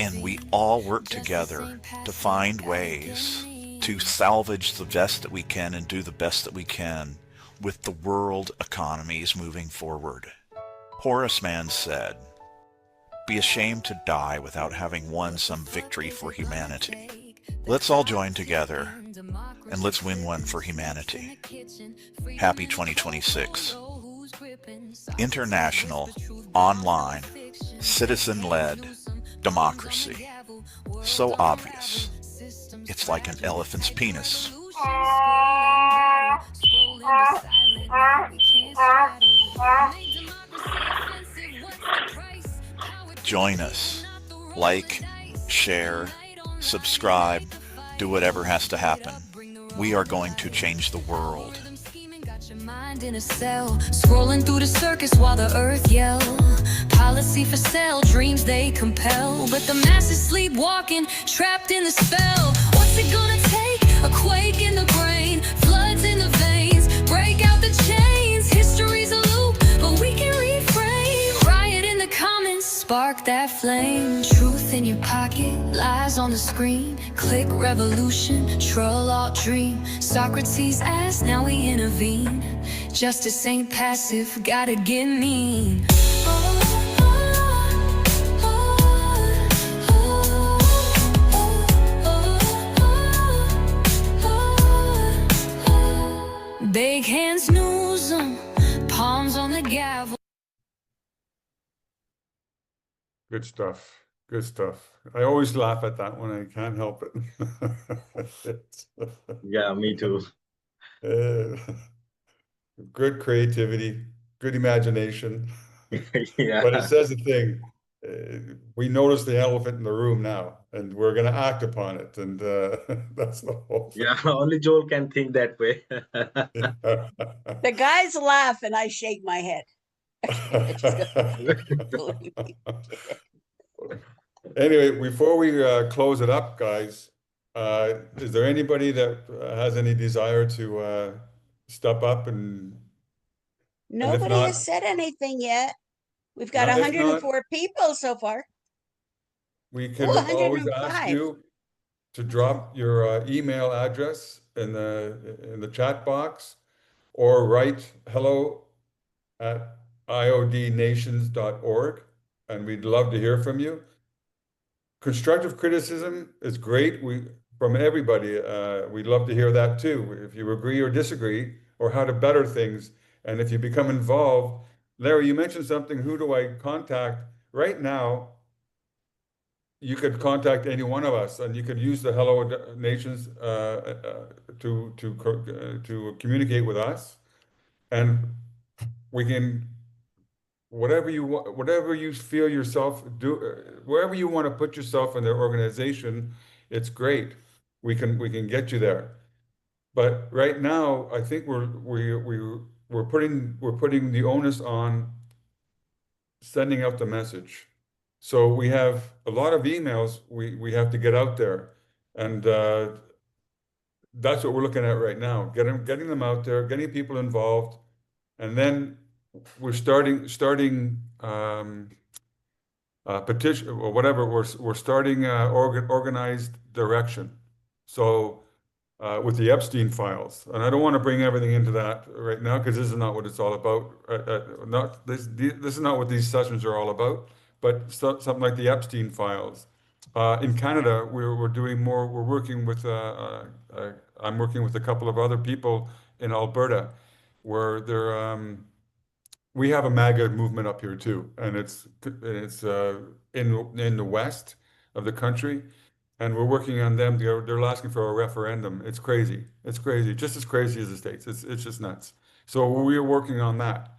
Speaker 6: And we all work together to find ways to salvage the best that we can and do the best that we can with the world economies moving forward. Horace Mann said, "Be ashamed to die without having won some victory for humanity." Let's all join together and let's win one for humanity. Happy 2026. International, online, citizen-led democracy. So obvious. It's like an elephant's penis. Join us. Like, share, subscribe, do whatever has to happen. We are going to change the world.
Speaker 13: Mind in a cell, scrolling through the circus while the earth yell. Policy for sale, dreams they compel, but the masses sleepwalking, trapped in the spell. What's it gonna take? A quake in the brain, floods in the veins, break out the chains. History's a loop, but we can reframe. Riot in the comments, spark that flame. Truth in your pocket, lies on the screen. Click revolution, troll alt dream. Socrates asked, now we intervene. Justice ain't passive, gotta get mean. Big hands news 'em, palms on the gavel.
Speaker 1: Good stuff. Good stuff. I always laugh at that one. I can't help it.
Speaker 14: Yeah, me too.
Speaker 1: Good creativity, good imagination.
Speaker 14: Yeah.
Speaker 1: But it says the thing. We notice the elephant in the room now, and we're going to act upon it. And that's the whole thing.
Speaker 14: Yeah, only Joel can think that way.
Speaker 3: The guys laugh and I shake my head.
Speaker 1: Anyway, before we close it up, guys, is there anybody that has any desire to step up and
Speaker 3: Nobody
Speaker 1: not-
Speaker 3: has said anything yet. We've got
Speaker 1: If
Speaker 3: 104 people so far.
Speaker 1: we can
Speaker 3: Ooh,
Speaker 1: always ask
Speaker 3: 105.
Speaker 1: you to drop your email address in the chat box, or write hello at iodnations.org, and we'd love to hear from you. Constructive criticism is great. From everybody, we'd love to hear that too. If you agree or disagree, or how to better things, and if you become involved. Larry, you mentioned something. Who do I contact? Right now, you could contact any one of us, and you could use the Hello Nations to communicate with us, and we can whatever you feel yourself do, wherever you want to put yourself in their organization, it's great. We can get you there. But right now, I think we're putting the onus on sending out the message. So we have a lot of emails we have to get out there, and that's what we're looking at right now. Getting them out there, getting people involved, and then we're starting petition or whatever. We're starting organized direction. So with the Epstein files, and I don't want to bring everything into that right now because this is not what it's all about. This is not what these sessions are all about. But something like the Epstein files. In Canada, we're doing more. We're working with. I'm working with a couple of other people in Alberta, where we have a MAGA movement up here too, and it's in the west of the country, and we're working on them. They're asking for a referendum. It's crazy. It's crazy. Just as crazy as the States. It's just nuts. So we're working on that.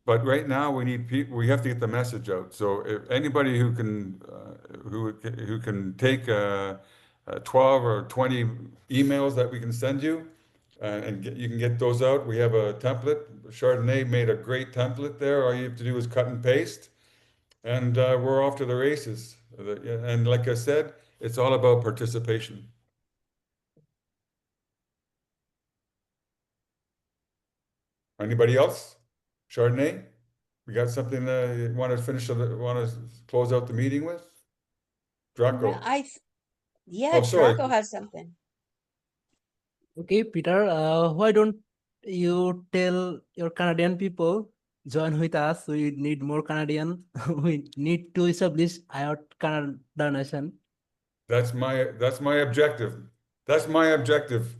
Speaker 1: But right now we need people. We have to get the message out. So if anybody who can take 12 or 20 emails that we can send you, and you can get those out. We have a template. Chardonnay made a great template there. All you have to do is cut and paste, and we're off to the races. And like I said, it's all about participation. Anybody else? Chardonnay? We got something you want to finish? Want to close out the meeting with? Draco.
Speaker 3: Yeah,
Speaker 1: sorry.
Speaker 3: Draco has something.
Speaker 2: Okay, Peter, why don't you tell your Canadian people, join with us? We need more Canadian. We need to establish IOD Canada Nation.
Speaker 1: That's my objective. That's my objective.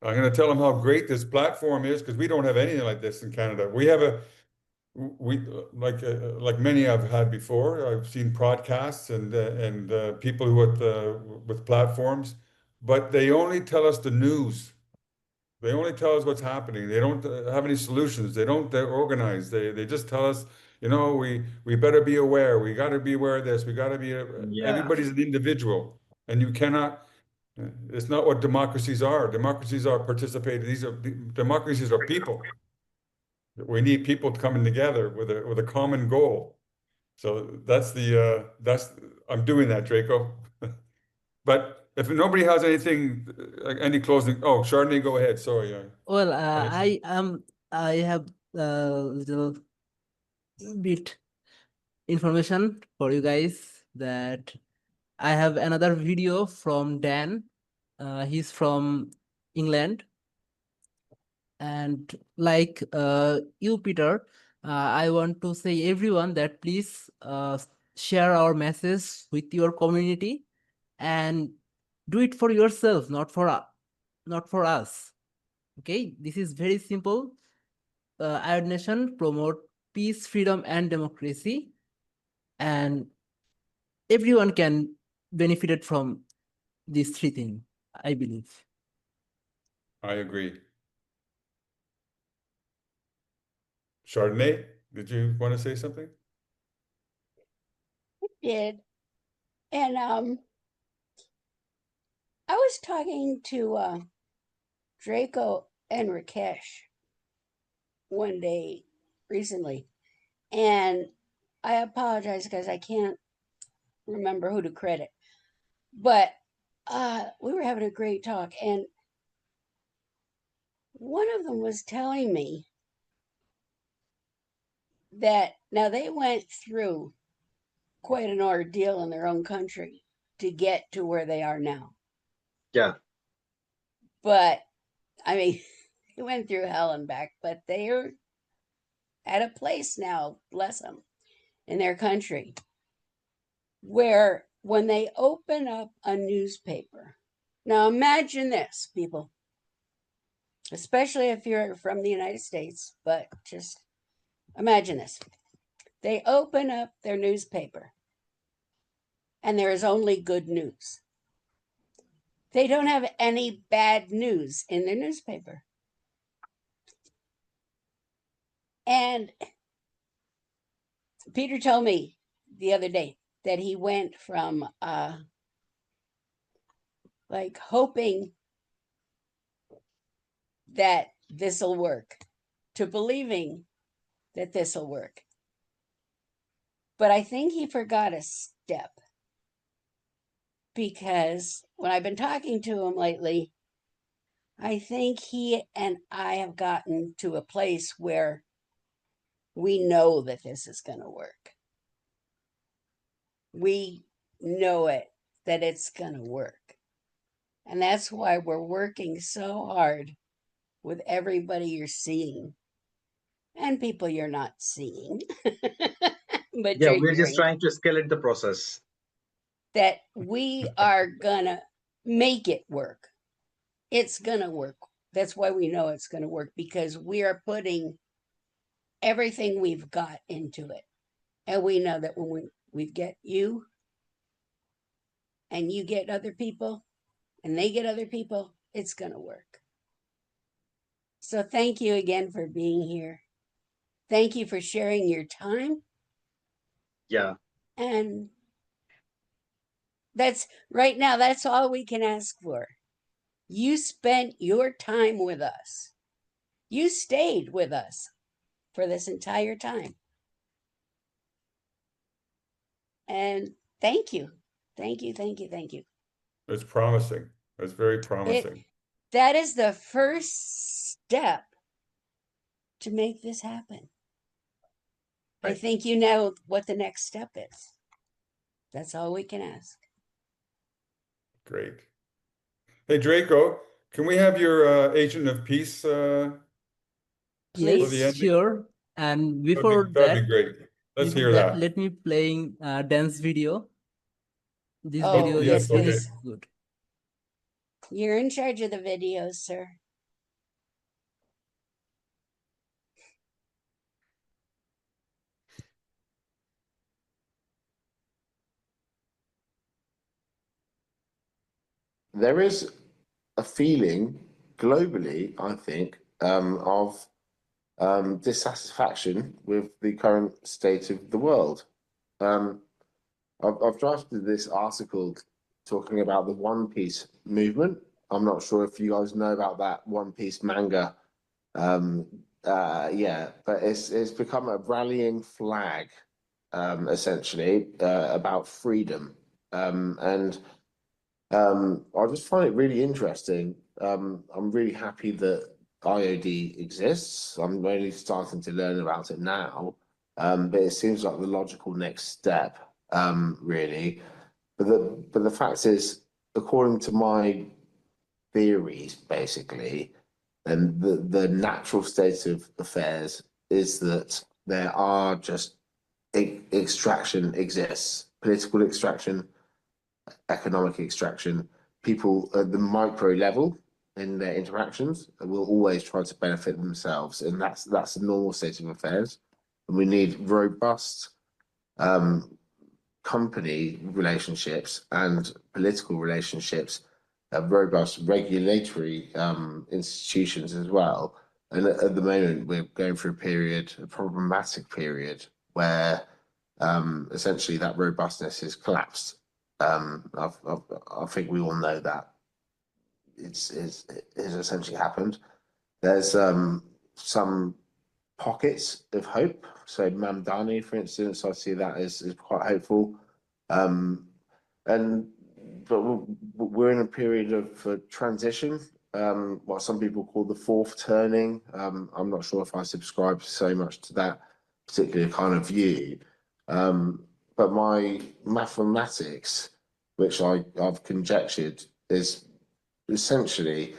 Speaker 1: I'm going to tell them how great this platform is because we don't have anything like this in Canada. We have like many I've had before. I've seen podcasts and people who with platforms, but they only tell us the news. They only tell us what's happening. They don't have any solutions. They're organized. They just tell us, we better be aware. We got to be aware of this. We got to be. Everybody's an individual, and you cannot. It's not what democracies are. Democracies are participating. Democracies are people. We need people coming together with a common goal. So that's I'm doing that, Draco. But if nobody has anything, any closing, Chardonnay, go ahead. Sorry.
Speaker 2: Well, I have a little bit information for you guys that I have another video from Dan. He's from England. And like you, Peter, I want to say everyone that please share our message with your community and do it for yourself, not for us. Okay, this is very simple. IOD Nation promote peace, freedom, and democracy, and everyone can benefit from these three things, I believe.
Speaker 1: I agree. Chardonnay, did you want to say something?
Speaker 3: I did. And I was talking to Draco and Rakesh one day recently, and I apologize because I can't remember who to credit, but we were having a great talk, and one of them was telling me that now they went through quite an ordeal in their own country to get to where they are now.
Speaker 14: Yeah.
Speaker 3: But I mean, they went through hell and back, but they're at a place now, bless them, in their country, where when they open up a newspaper, now imagine this, people, especially if you're from the United States, but just imagine this. They open up their newspaper and there is only good news. They don't have any bad news in their newspaper. And Peter told me the other day that he went from like hoping that this will work to believing that this will work. But I think he forgot a step, because when I've been talking to him lately, I think he and I have gotten to a place where we know that this is going to work. We know it, that it's going to work. And that's why we're working so hard with everybody you're seeing and people you're not seeing. But
Speaker 14: Yeah,
Speaker 3: you're
Speaker 14: we're just
Speaker 3: hearing
Speaker 14: trying to escalate the process.
Speaker 3: that we are going to make it work. It's going to work. That's why we know it's going to work, because we are putting everything we've got into it. And we know that when we get you and you get other people and they get other people, it's going to work. So thank you again for being here. Thank you for sharing your time.
Speaker 14: Yeah.
Speaker 3: And that's right now, that's all we can ask for. You spent your time with us. You stayed with us for this entire time. And thank you. Thank you, thank you, thank you.
Speaker 1: It's promising. It's very promising.
Speaker 3: That is the first step to make this happen. I think you know what the next step is. That's all we can ask.
Speaker 1: Great. Hey, Draco, can we have your Agent of Peace for the
Speaker 2: Yes,
Speaker 1: ending?
Speaker 2: sure. And before
Speaker 1: That'd be great. Let's hear that.
Speaker 2: let me playing a dance video. This
Speaker 3: Oh,
Speaker 2: video
Speaker 3: yes,
Speaker 1: okay.
Speaker 2: is good.
Speaker 3: You're in charge of the videos, sir.
Speaker 15: There is a feeling globally, I think, of dissatisfaction with the current state of the world. I've drafted this article talking about the One Piece movement. I'm not sure if you guys know about that One Piece manga. Yeah, but it's become a rallying flag, essentially, about freedom. I just find it really interesting. I'm really happy that IOD exists. I'm only starting to learn about it now, but it seems like the logical next step, really. But the fact is, according to my theories, basically, and the natural state of affairs is that there are just extraction exists, political extraction, economic extraction. People at the micro level in their interactions will always try to benefit themselves, and that's the normal state of affairs. And we need robust company relationships and political relationships, robust regulatory institutions as well. And at the moment, we're going through a problematic period, where essentially that robustness is collapsed. I think we all know that it's essentially happened. There's some pockets of hope. So Mamdani, for instance, I see that as quite hopeful. But we're in a period of transition, what some people call the fourth turning. I'm not sure if I subscribe so much to that particular kind of view. But my mathematics, which I've conjectured, is essentially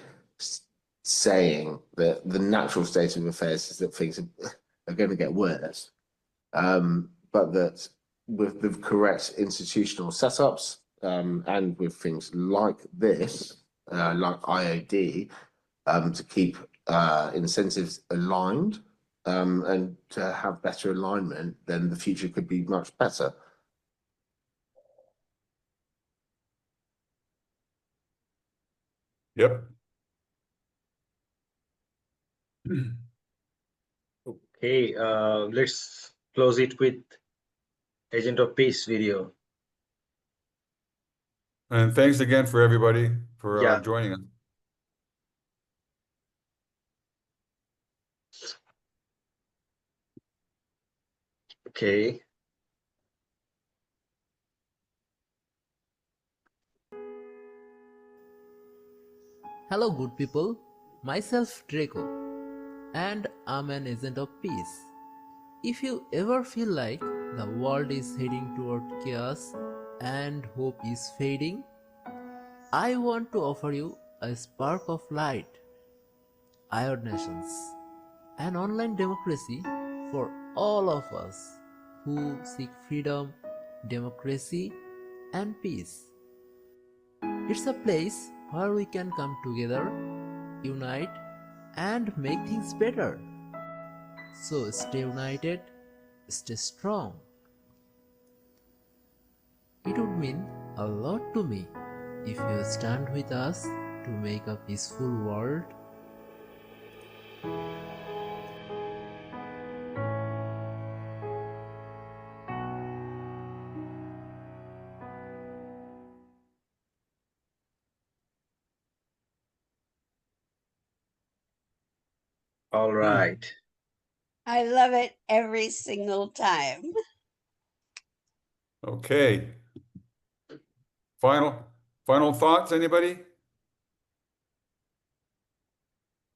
Speaker 15: saying that the natural state of affairs is that things are going to get worse. But that with the correct institutional setups, and with things like this, like IOD, to keep incentives aligned, and to have better alignment, then the future could be much better.
Speaker 1: Yep.
Speaker 14: Okay, let's close it with Agent of Peace video.
Speaker 1: And thanks again for everybody for
Speaker 14: Yeah.
Speaker 1: joining us.
Speaker 14: Okay.
Speaker 2: Hello, good people. Myself, Draco, and I'm an agent of peace. If you ever feel like the world is heading toward chaos and hope is fading, I want to offer you a spark of light. IOD Nations, an online democracy for all of us who seek freedom, democracy, and peace. It's a place where we can come together, unite, and make things better. So stay united, stay strong. It would mean a lot to me if you stand with us to make a peaceful world.
Speaker 14: All right.
Speaker 3: I love it every single time.
Speaker 1: Okay. Final thoughts, anybody?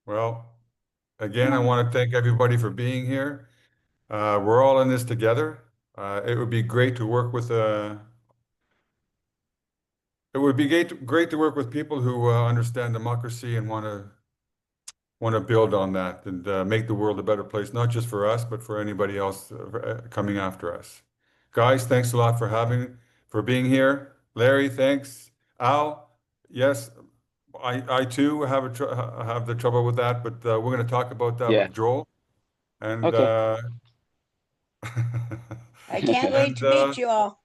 Speaker 1: Well, again, I want to thank everybody for being here. We're all in this together. It would be great to work with it would be great to work with people who understand democracy and want to build on that and make the world a better place, not just for us, but for anybody else coming after us. Guys, thanks a lot for being here. Larry, thanks. Al, yes, I too have the trouble with that, but we're going to talk about that with Joel. And
Speaker 5: Okay.
Speaker 3: I can't wait to meet you all.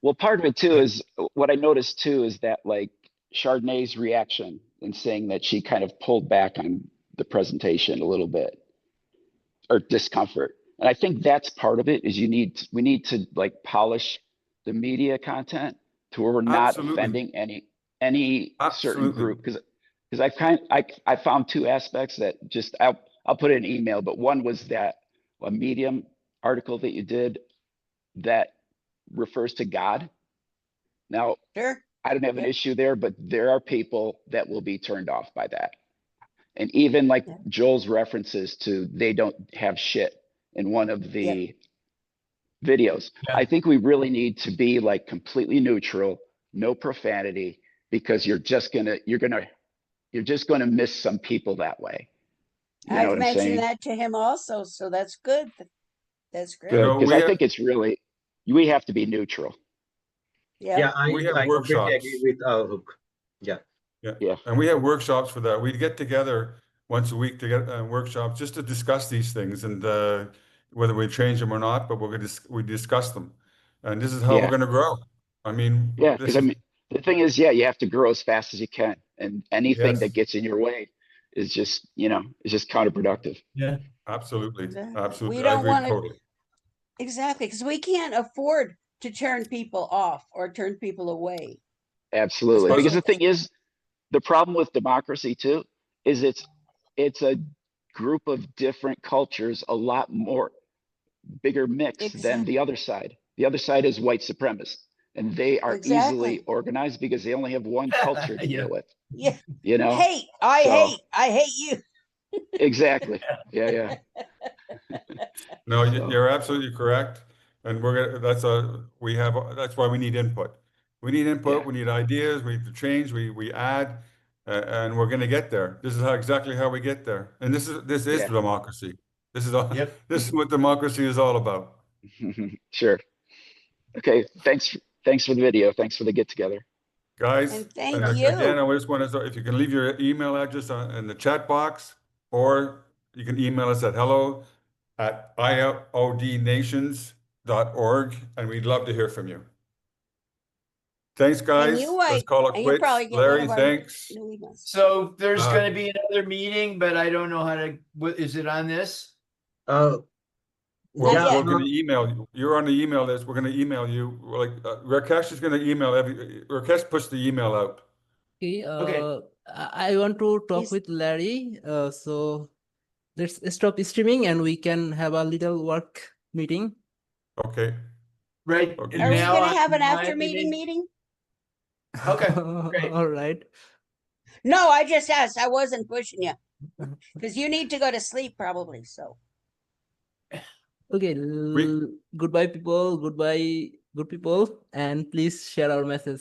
Speaker 5: Well, part of it too is what I noticed too is that like Chardonnay's reaction in saying that she kind of pulled back on the presentation a little bit or discomfort. And I think that's part of it is we need to like polish the media content to where we're not offending any certain group. Because I found two aspects that just I'll put it in email, but one was that a Medium article that you did that refers to God. Now,
Speaker 3: sure.
Speaker 5: I don't have an issue there, but there are people that will be turned off by that. And even like Joel's references to they don't have shit in one of the videos. I think we really need to be like completely neutral, no profanity, because you're just gonna miss some people that way. You know
Speaker 3: I've
Speaker 5: what I'm
Speaker 3: mentioned
Speaker 5: saying?
Speaker 3: that to him also, so that's good. That's great.
Speaker 5: Good, because I think it's really we have to be neutral.
Speaker 3: Yeah,
Speaker 14: I completely
Speaker 1: workshops.
Speaker 14: agree with Hook. Yeah.
Speaker 1: And we have workshops for that. We get together once a week to get workshops just to discuss these things and whether we change them or not, but we discuss them. And this is how we're going to grow. I mean,
Speaker 5: because I mean, the thing is, you have to grow as fast as you can, and anything that gets in your way is just, is just counterproductive.
Speaker 8: Yeah,
Speaker 1: absolutely, absolutely.
Speaker 3: We don't
Speaker 1: I agree
Speaker 3: want
Speaker 1: totally.
Speaker 3: Exactly, because we can't afford to turn people off or turn people away.
Speaker 5: Absolutely, because the thing is, the problem with democracy too is it's a group of different cultures, a lot more bigger mix than the other side. The other side is white supremacists, and they are easily organized because they only have one culture to deal with.
Speaker 3: Yeah.
Speaker 5: You know?
Speaker 3: Hate. I hate you.
Speaker 5: Exactly. Yeah.
Speaker 1: No, you're absolutely correct. And that's why we need input. We need input, we need ideas, we need to change, we add, and we're going to get there. This is exactly how we get there. And this is democracy. This is all.
Speaker 8: Yep.
Speaker 1: This is what democracy is all about.
Speaker 5: Sure. Okay. Thanks for the video. Thanks for the get together.
Speaker 1: Guys,
Speaker 3: And thank
Speaker 1: again,
Speaker 3: you.
Speaker 1: I just want to, if you can leave your email address in the chat box, or you can email us at hello@iodnations.org, and we'd love to hear from you. Thanks, guys. Let's call it
Speaker 3: and you probably
Speaker 1: quits.
Speaker 3: get one
Speaker 1: Larry,
Speaker 3: of our
Speaker 1: thanks.
Speaker 3: new emails.
Speaker 8: So there's going to be another meeting, but I don't know how to. What is it on this?
Speaker 1: Well,
Speaker 3: Not yet.
Speaker 1: we're going to email you. You're on the email list. We're going to email you. Like Rakesh is going to email Rakesh puts the email out.
Speaker 2: Okay.
Speaker 8: Okay.
Speaker 2: I want to talk
Speaker 3: Is-
Speaker 2: with Larry. So let's stop streaming and we can have a little work meeting.
Speaker 1: Okay.
Speaker 8: Right.
Speaker 1: Okay.
Speaker 8: And
Speaker 3: Are we
Speaker 8: now
Speaker 3: going to
Speaker 8: on
Speaker 3: have an
Speaker 8: my
Speaker 3: after meeting?
Speaker 8: Okay. Great.
Speaker 2: All right.
Speaker 3: No, I just asked. I wasn't pushing you because you need to go to sleep probably. So
Speaker 2: Okay. Goodbye, people. Goodbye, good people. And please share our message.